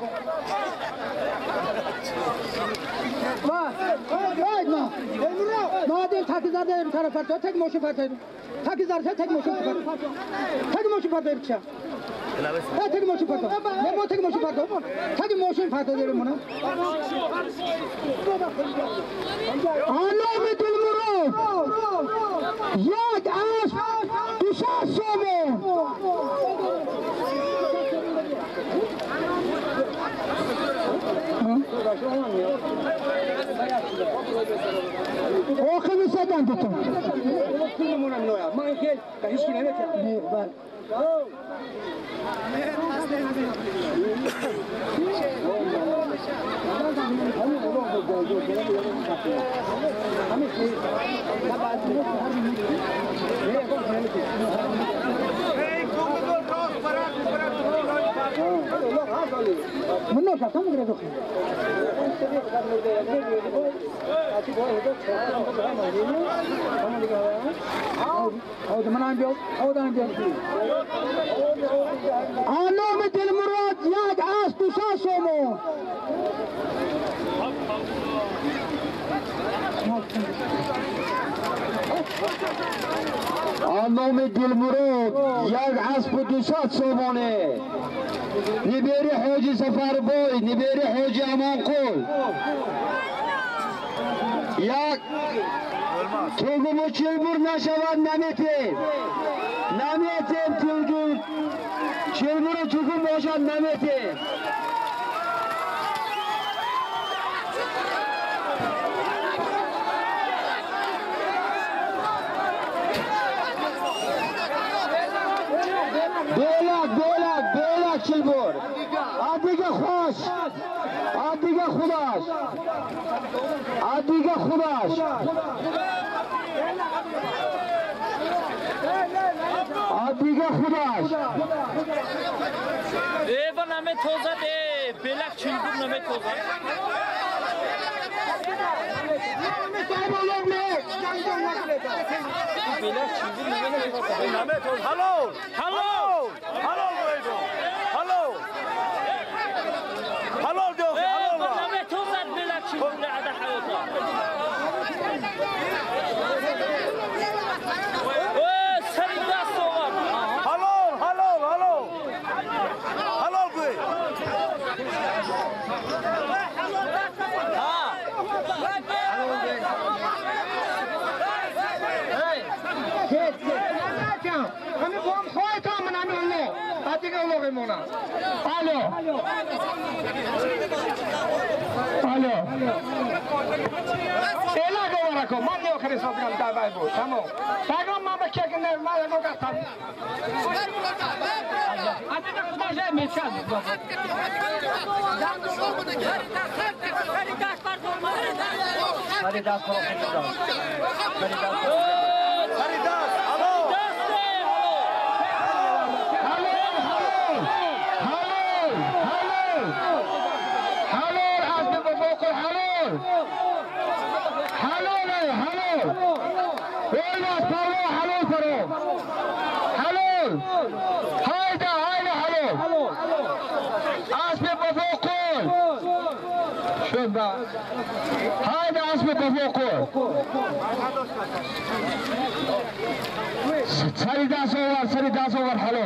Speaker 1: Vay ma. Nadir takizade bir tarafa tek moşu patır. Takizade tek moşu patır. Tek moşu patır bıçak. Ha tek moşu patır. Ne bu tek moşu patır? Tek moşu patır diyorum buna. Anam Dilmurod. Yak aş düşer somu. O kıvısadan tutun. Bunu da tam gire dokun. Anam Dilmurod yak aş düşer somu.
Speaker 2: Anam Dilmurod yak aş düşer somone. Niberi Hoca Seferboy, Niberi Hoca Amankul. Yak Tugumu Çılbur Naşavan Nametim. Nametim Tugur. Çılburu Tugum Hoca Nametim. Belak Çılbur. Adiga hoş. Adiga xudaş. Adiga xudaş. Adiga xudaş.
Speaker 4: Eva name tozat belak Çılbur name tozat. Belak Çılbur name tozat.
Speaker 3: Hallo!
Speaker 4: Hallo!
Speaker 3: Hallo koydum. Hallo! Hallo diyor. Hallo var.
Speaker 4: Name tozat belak Çılbur ada hayata. Sarıda soğan.
Speaker 3: Hallo! Hallo koy.
Speaker 1: Hani bu am khoy tam nami ollo. Adiga ollo mona. Alo. Ela govara ko man ne khare sob gam ta bai bo. Tamam. Tagam ma ba kya kene ma go ka tam. Adiga khudaş me chad. Haridas ko.
Speaker 3: Haridas. Hallo!
Speaker 2: هذا اسمه تفوق سري داس اوور حلو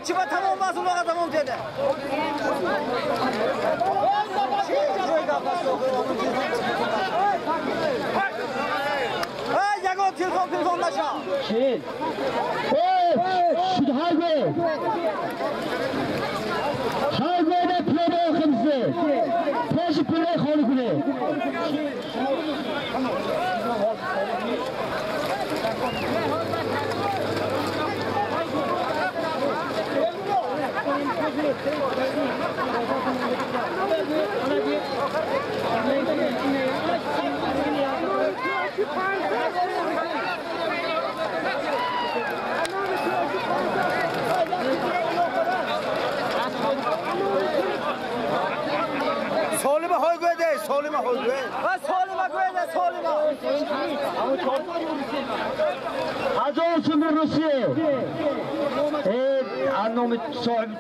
Speaker 3: Çıba tamam olmasın bana tamam dedi. Ha yago telefonlaşa.
Speaker 2: Şey. Şu haygo. Haygo da plano kımsı. Peşi plano kholu kule.
Speaker 3: Solima hoy go'de, solima hoy go'de.
Speaker 5: Va solima go'de, solima.
Speaker 2: Hazor so'm Rusiya. A nome so'm.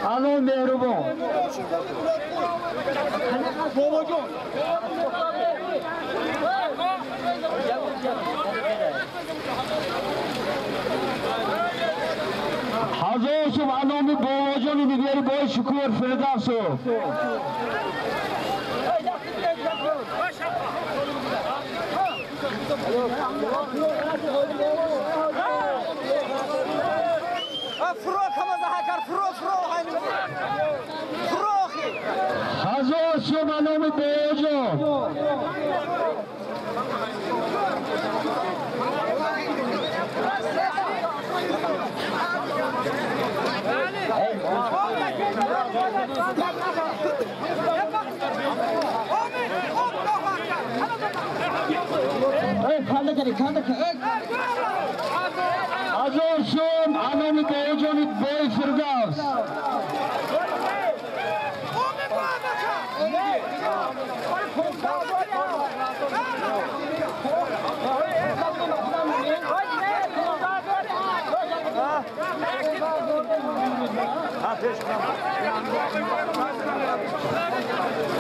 Speaker 2: Alon mehribon. Hazor so'm a nome Bobojon Niberi boy Shukur Firdavsov. Hazor so'm a nome Bobojon. Hazor so'm a nome Bobojon boy Firdavs.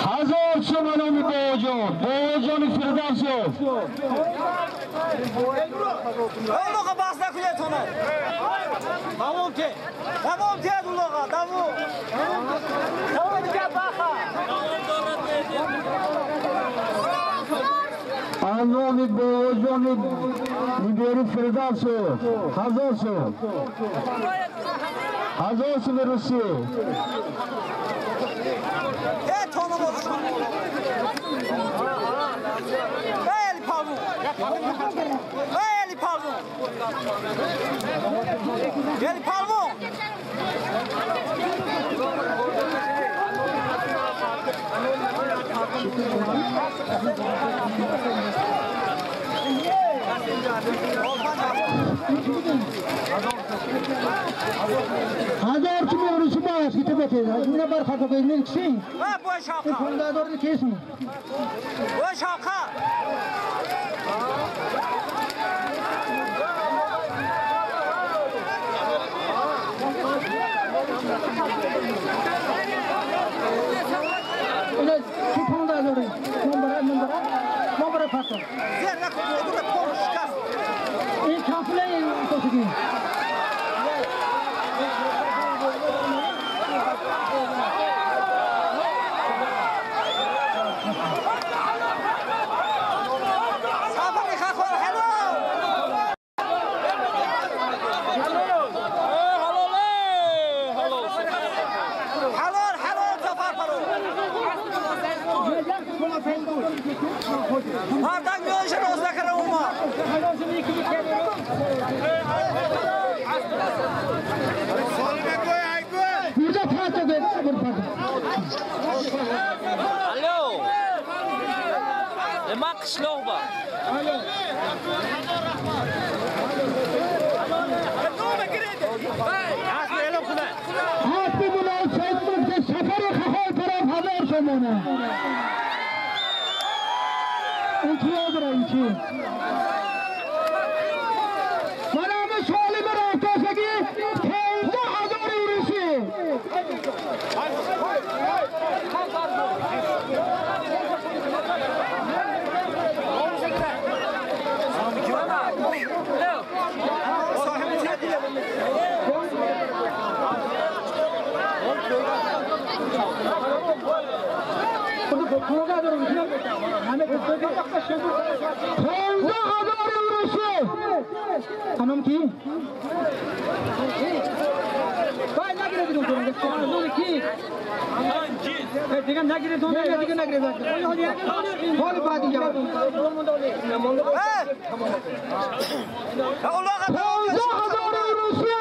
Speaker 2: Hazor so'm a nome Bobojon Firdavsov.
Speaker 5: Uloqa basla kulyatona. Tamam te. Tamam te uloqa, tamam. Tamam te baxa.
Speaker 2: A nome Bobojon Niberi Firdavsov. Hazor so'm. Hazor so'm Rusiya.
Speaker 5: Tonum olsun. Eli palmu. Eli palmu. Eli palmu.
Speaker 1: Hazor kimi urusu bağış gitip yine bar farkı koyulur kişi.
Speaker 5: Ha bu şapka.
Speaker 1: Konuda doğru kesin.
Speaker 5: Bu şapka.
Speaker 1: Öyle ki konuda doğru. Nombara farkı.
Speaker 5: Zerre koydu da konuşacağız.
Speaker 1: İyi kafileyin koşuyor.
Speaker 5: Hardan görüşür olsa kırılma.
Speaker 1: Burada farkı ver.
Speaker 7: Alo. Nima qishloq bor?
Speaker 1: Hakkı bulan sevmekte seferi kahal taraf haber sonuna. İkiye bırak iki. Bana mı söyleme ortası ki teyze hazır yürüsü. Hanım kim? Vay ne girdin sonra? Hanım kim? Digan ne girdin sonra? Digan ne girdin? Hadi hadi ya.
Speaker 5: Allah
Speaker 1: Teyze hazır Rusya.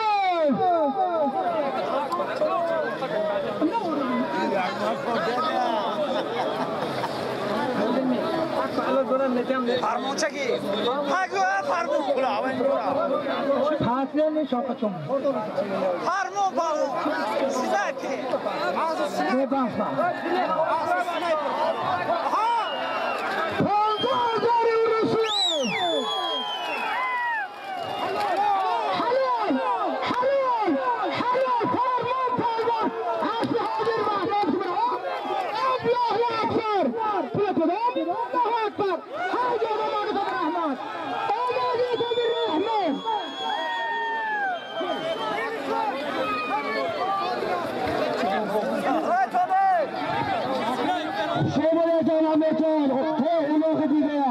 Speaker 6: Farmonchaki. Hagu farmon pula.
Speaker 1: Partnerni şapkaçım.
Speaker 6: Farmon balu. Sizaki.
Speaker 1: Ne basma. Polgazları Rusya. Halal. Farmon palvan. Aslı hazır Mahmut Bro. Allahu Ekber. Pulatıdan. Allahu Ekber. Haydi Allah'ın rahmet. Allah'ın rahmet. شما را جانم بکن، تو اونا خدیده